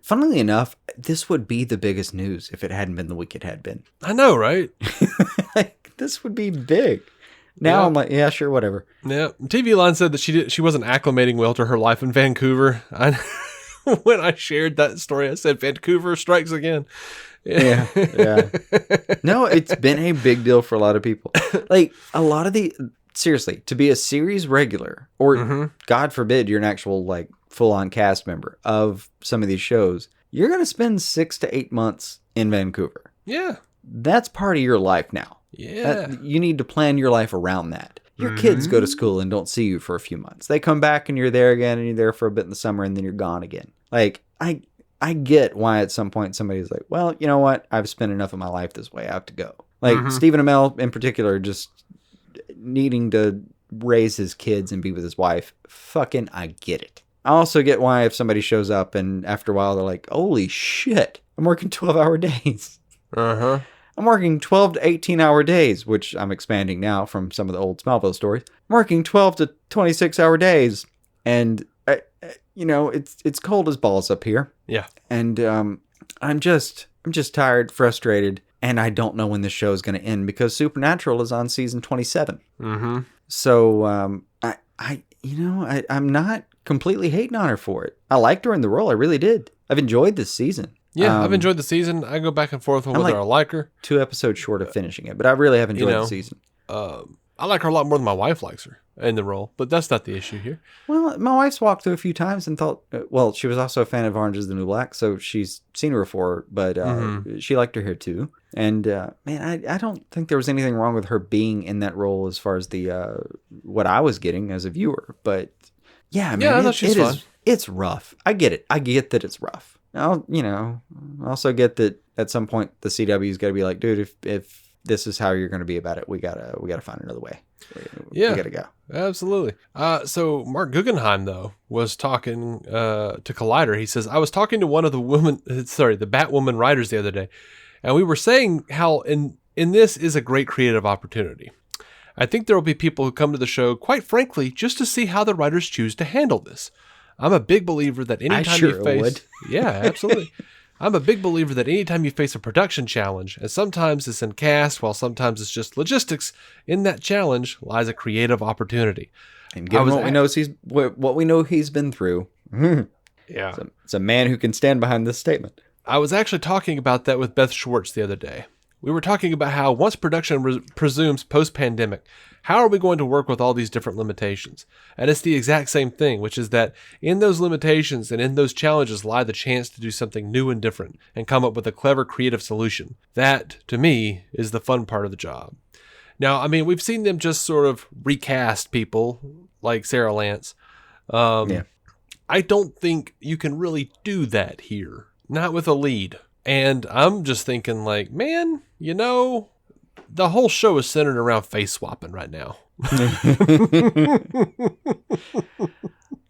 funnily enough, this would be the biggest news if it hadn't been the week it had been. I know, right? Like, this would be big. Now I'm like, yeah, sure, whatever. Yeah, TV Line said that she wasn't acclimating well to her life in Vancouver. When I shared that story, I said, Vancouver strikes again. Yeah. No, it's been a big deal for a lot of people. Like, a lot of seriously, to be a series regular, or God forbid you're an actual like full-on cast member of some of these shows, you're going to spend 6 to 8 months in Vancouver. Yeah. That's part of your life now. Yeah. You need to plan your life around that. Your kids go to school and don't see you for a few months. They come back and you're there again, and you're there for a bit in the summer, and then you're gone again. Like, I get why at some point somebody's like, well, you know what? I've spent enough of my life this way. I have to go. Like Stephen Amell in particular, just needing to raise his kids and be with his wife. Fucking, I get it. I also get why if somebody shows up and after a while they're like, holy shit, I'm working 12-hour days. I'm working 12 to 18-hour days, which I'm expanding now from some of the old Smallville stories. I'm working 12 to 26-hour days, and it's cold as balls up here. Yeah. And I'm just tired, frustrated, and I don't know when this show is going to end because Supernatural is on season 27. So I'm not completely hating on her for it. I liked her in the role. I really did. I've enjoyed this season. Yeah, I've enjoyed the season. I go back and forth on whether I like her. 2 episodes short of finishing it, but I really have enjoyed the season. I like her a lot more than my wife likes her in the role, but that's not the issue here. Well, my wife's walked through a few times and thought, well, she was also a fan of Orange is the New Black, so she's seen her before, but she liked her here too. And man, I don't think there was anything wrong with her being in that role as far as the what I was getting as a viewer. But yeah, man, I thought she's fun. It's rough. I get it. I get that it's rough. I also get that at some point the CW's got to be like, dude, if this is how you're going to be about it, we gotta find another way. We gotta go. Absolutely. So Mark Guggenheim though was talking to Collider. He says, I was talking to one of the the Batwoman writers the other day, and we were saying how in this is a great creative opportunity. I think there will be people who come to the show, quite frankly, just to see how the writers choose to handle this. I'm a big believer that anytime you face... Yeah, absolutely. I'm a big believer that anytime you face a production challenge, and sometimes it's in cast, while sometimes it's just logistics, in that challenge lies a creative opportunity. And given what we know he's been through, yeah, it's a man who can stand behind this statement. I was actually talking about that with Beth Schwartz the other day. We were talking about how once production presumes post-pandemic, how are we going to work with all these different limitations? And it's the exact same thing, which is that in those limitations and in those challenges lie the chance to do something new and different and come up with a clever creative solution. That, to me, is the fun part of the job. Now, I mean, we've seen them just sort of recast people like Sarah Lance. I don't think you can really do that here. Not with a lead. And I'm just thinking like, man, the whole show is centered around face swapping right now.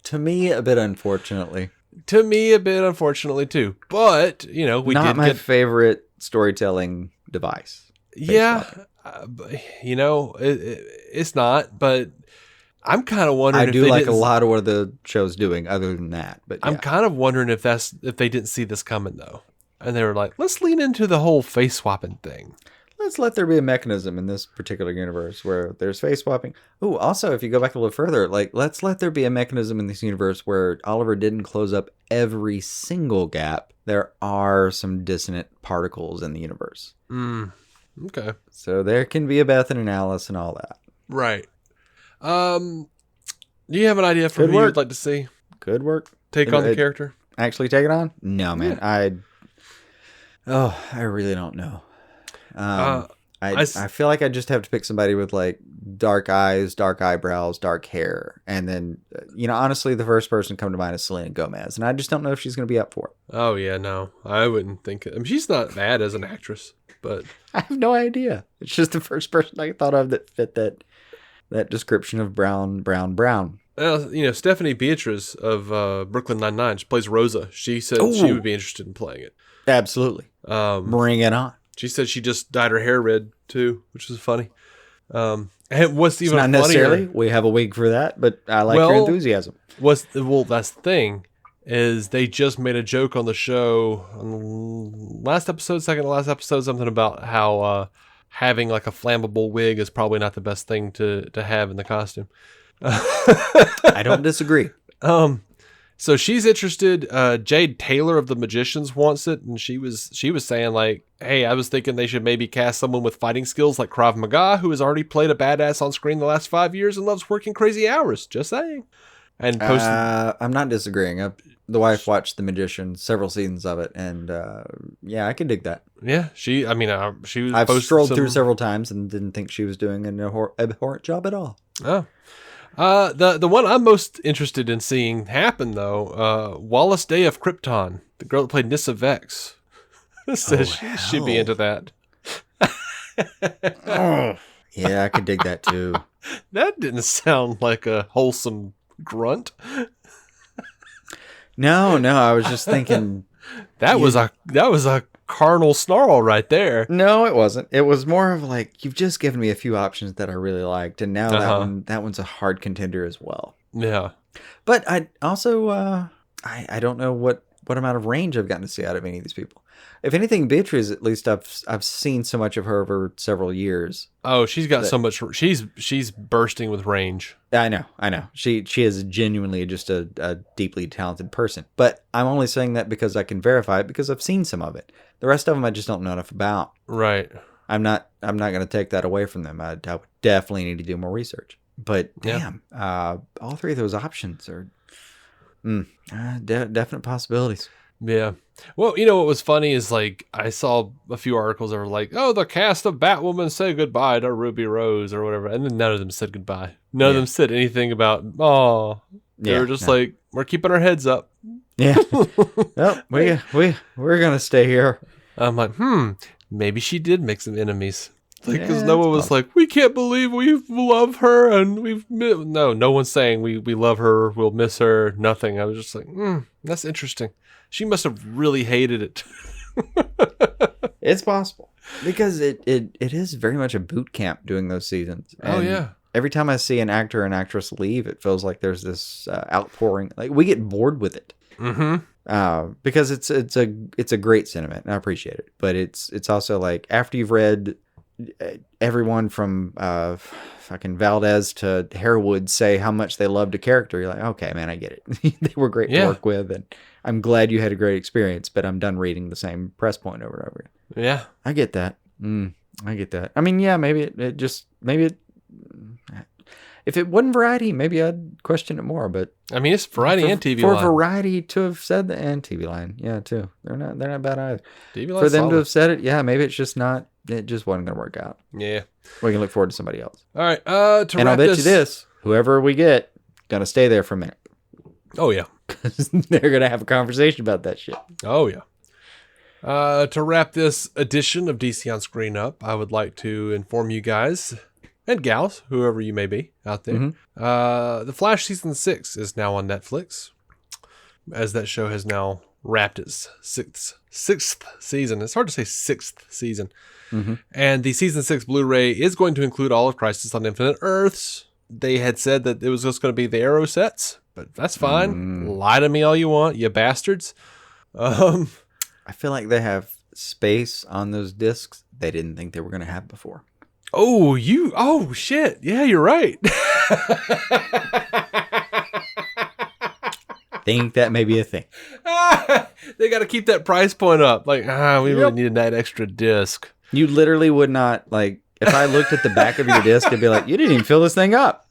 To me, a bit unfortunately. To me, a bit unfortunately too. But, we not did my get favorite storytelling device. Yeah. It's not, but I'm kind of wondering I do like a lot of what the show's doing other than that. But yeah. I'm kind of wondering if they didn't see this coming though. And they were like, let's lean into the whole face swapping thing. Let's let there be a mechanism in this particular universe where there's face swapping. Oh, also, if you go back a little further, like, let's let there be a mechanism in this universe where Oliver didn't close up every single gap. There are some dissonant particles in the universe. Okay. So there can be a Beth and an Alice and all that. Right. Do you have an idea for who you'd like to see? Could work. Take on the character? Actually take it on? No, man. I really don't know. I feel like I just have to pick somebody with like dark eyes, dark eyebrows, dark hair. And then, honestly, the first person come to mind is Selena Gomez. And I just don't know if she's going to be up for it. Oh, yeah, no. I wouldn't think it. I mean, she's not bad as an actress, but... I have no idea. It's just the first person I thought of that fit that description of brown. Stephanie Beatriz of Brooklyn Nine-Nine, she plays Rosa. She said she would be interested in playing it. Absolutely. Bring it on. She said she just dyed her hair red too, which was funny. And what's even not funnier, necessarily. We have a wig for that, but I like your enthusiasm. That's the thing is they just made a joke on the show second to last episode, something about how having like a flammable wig is probably not the best thing to have in the costume. I don't disagree. So she's interested. Jade Taylor of The Magicians wants it, and she was saying like, "Hey, I was thinking they should maybe cast someone with fighting skills like Krav Maga, who has already played a badass on screen the last 5 years and loves working crazy hours." Just saying. And posted. I'm not disagreeing. The wife watched The Magician, several seasons of it, and yeah, I can dig that. Yeah, she was. I've strolled through several times and didn't think she was doing an abhorrent job at all. Oh. The one I'm most interested in seeing happen, though, Wallace Day of Krypton, the girl that played Nyssa Vex, says she'd be into that. Yeah, I could dig that too. That didn't sound like a wholesome grunt. No, I was just thinking that was a carnal snarl right there. No, it wasn't. It was more of like, you've just given me a few options that I really liked, and now that one's a hard contender as well. Yeah. But I also I don't know what amount of range I've gotten to see out of any of these people. If anything, Beatrice, at least I've seen so much of her over several years. Oh, she's got so much. She's bursting with range. I know. She is genuinely just a deeply talented person. But I'm only saying that because I can verify it because I've seen some of it. The rest of them I just don't know enough about. Right. I'm not going to take that away from them. I would definitely need to do more research. But damn, all three of those options are definite possibilities. Yeah. Well, you know what was funny is like I saw a few articles that were like, "Oh, the cast of Batwoman say goodbye to Ruby Rose" or whatever, and then none of them said goodbye. None of them said anything about They were just like, "We're keeping our heads up." Yeah. Well, we're gonna stay here. I'm like, maybe she did make some enemies. Like, because no one was like, "We can't believe we love her," and no one's saying we love her, we'll miss her, nothing. I was just like, that's interesting. She must have really hated it. It's possible because it is very much a boot camp doing those seasons. And every time I see an actor or an actress leave, it feels like there's this outpouring. Like we get bored with it. Mm-hmm. Because it's a great sentiment and I appreciate it. But it's also like after you've read everyone from fucking Valdez to Harewood say how much they loved a character, you're like, okay, man, I get it. They were great to work with, and I'm glad you had a great experience, but I'm done reading the same press point over and over again. Yeah. I get that. I get that. I mean, yeah, maybe if it wasn't Variety, maybe I'd question it more, but I mean, it's Variety and TV for Line. Variety to have said that, and TV Line, yeah, too. They're not bad either. TV Line's for them solid. to have said it, yeah, maybe it just wasn't going to work out. Yeah. We can look forward to somebody else. All right. And I'll bet you this, whoever we get, gonna stay there for a minute. Oh, yeah. Because they're gonna have a conversation about that shit. Oh, yeah. To wrap this edition of DC On Screen up, I would like to inform you guys and gals, whoever you may be out there, The Flash Season 6 is now on Netflix, as that show has now wrapped its sixth season. It's hard to say sixth season. And the Season 6 Blu-ray is going to include all of Crisis on Infinite Earths. They had said that it was just going to be the Arrow sets, but that's fine. Lie to me all you want, you bastards. I feel like they have space on those discs they didn't think they were going to have before. Oh, shit. Yeah, you're right. Think that may be a thing. They got to keep that price point up. Like, we really needed that extra disc. You literally would not, like, if I looked at the back of your disc, I'd be like, you didn't even fill this thing up.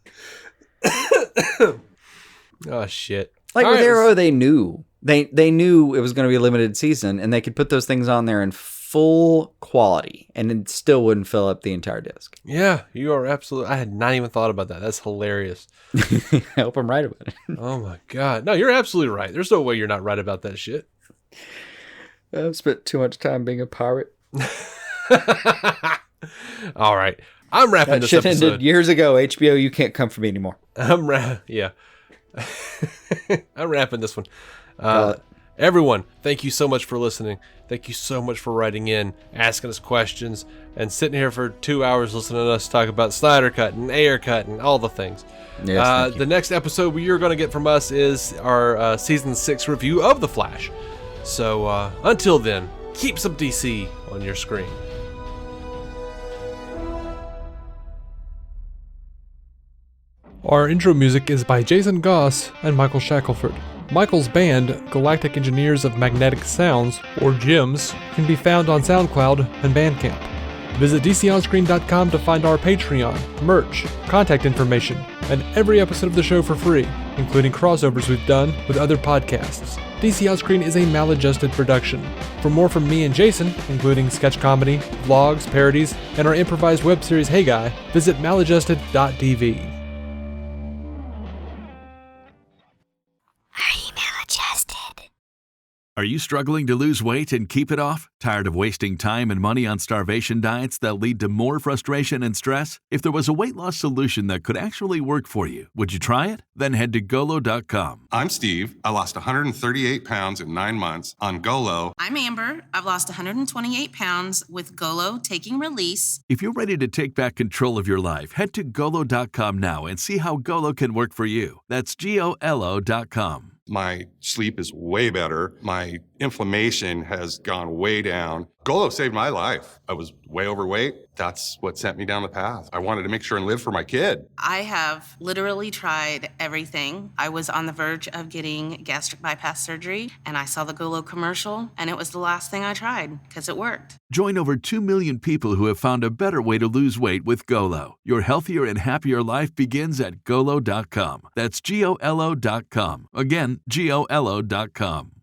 Oh, shit. Like, with Arrow, they knew. They knew it was going to be a limited season, and they could put those things on there in full quality, and it still wouldn't fill up the entire disc. Yeah, you are absolutely... I had not even thought about that. That's hilarious. I hope I'm right about it. Oh, my God. No, you're absolutely right. There's no way you're not right about that shit. I've spent too much time being a pirate. All right. I'm wrapping this episode. Ended years ago. HBO, you can't come for me anymore. I'm wrapping this one. Everyone, thank you so much for listening. Thank you so much for writing in, asking us questions, and sitting here for 2 hours listening to us talk about Snyder Cut and Ayer Cut and all the things. Yes, the next episode you're going to get from us is our Season 6 review of The Flash. So until then, keep some DC on your screen. Our intro music is by Jason Goss and Michael Shackelford. Michael's band, Galactic Engineers of Magnetic Sounds, or GEMS, can be found on SoundCloud and Bandcamp. Visit DCOnScreen.com to find our Patreon, merch, contact information, and every episode of the show for free, including crossovers we've done with other podcasts. DC On Screen is a maladjusted production. For more from me and Jason, including sketch comedy, vlogs, parodies, and our improvised web series Hey Guy, visit maladjusted.tv. Are you struggling to lose weight and keep it off? Tired of wasting time and money on starvation diets that lead to more frustration and stress? If there was a weight loss solution that could actually work for you, would you try it? Then head to Golo.com. I'm Steve. I lost 138 pounds in 9 months on Golo. I'm Amber. I've lost 128 pounds with Golo Taking Release. If you're ready to take back control of your life, head to Golo.com now and see how Golo can work for you. That's GOLO.com. My sleep is way better. My inflammation has gone way down. Golo saved my life. I was way overweight. That's what sent me down the path. I wanted to make sure and live for my kid. I have literally tried everything. I was on the verge of getting gastric bypass surgery, and I saw the Golo commercial, and it was the last thing I tried because it worked. Join over 2 million people who have found a better way to lose weight with Golo. Your healthier and happier life begins at Golo.com. That's GOLO.com. Again, GOLO.com.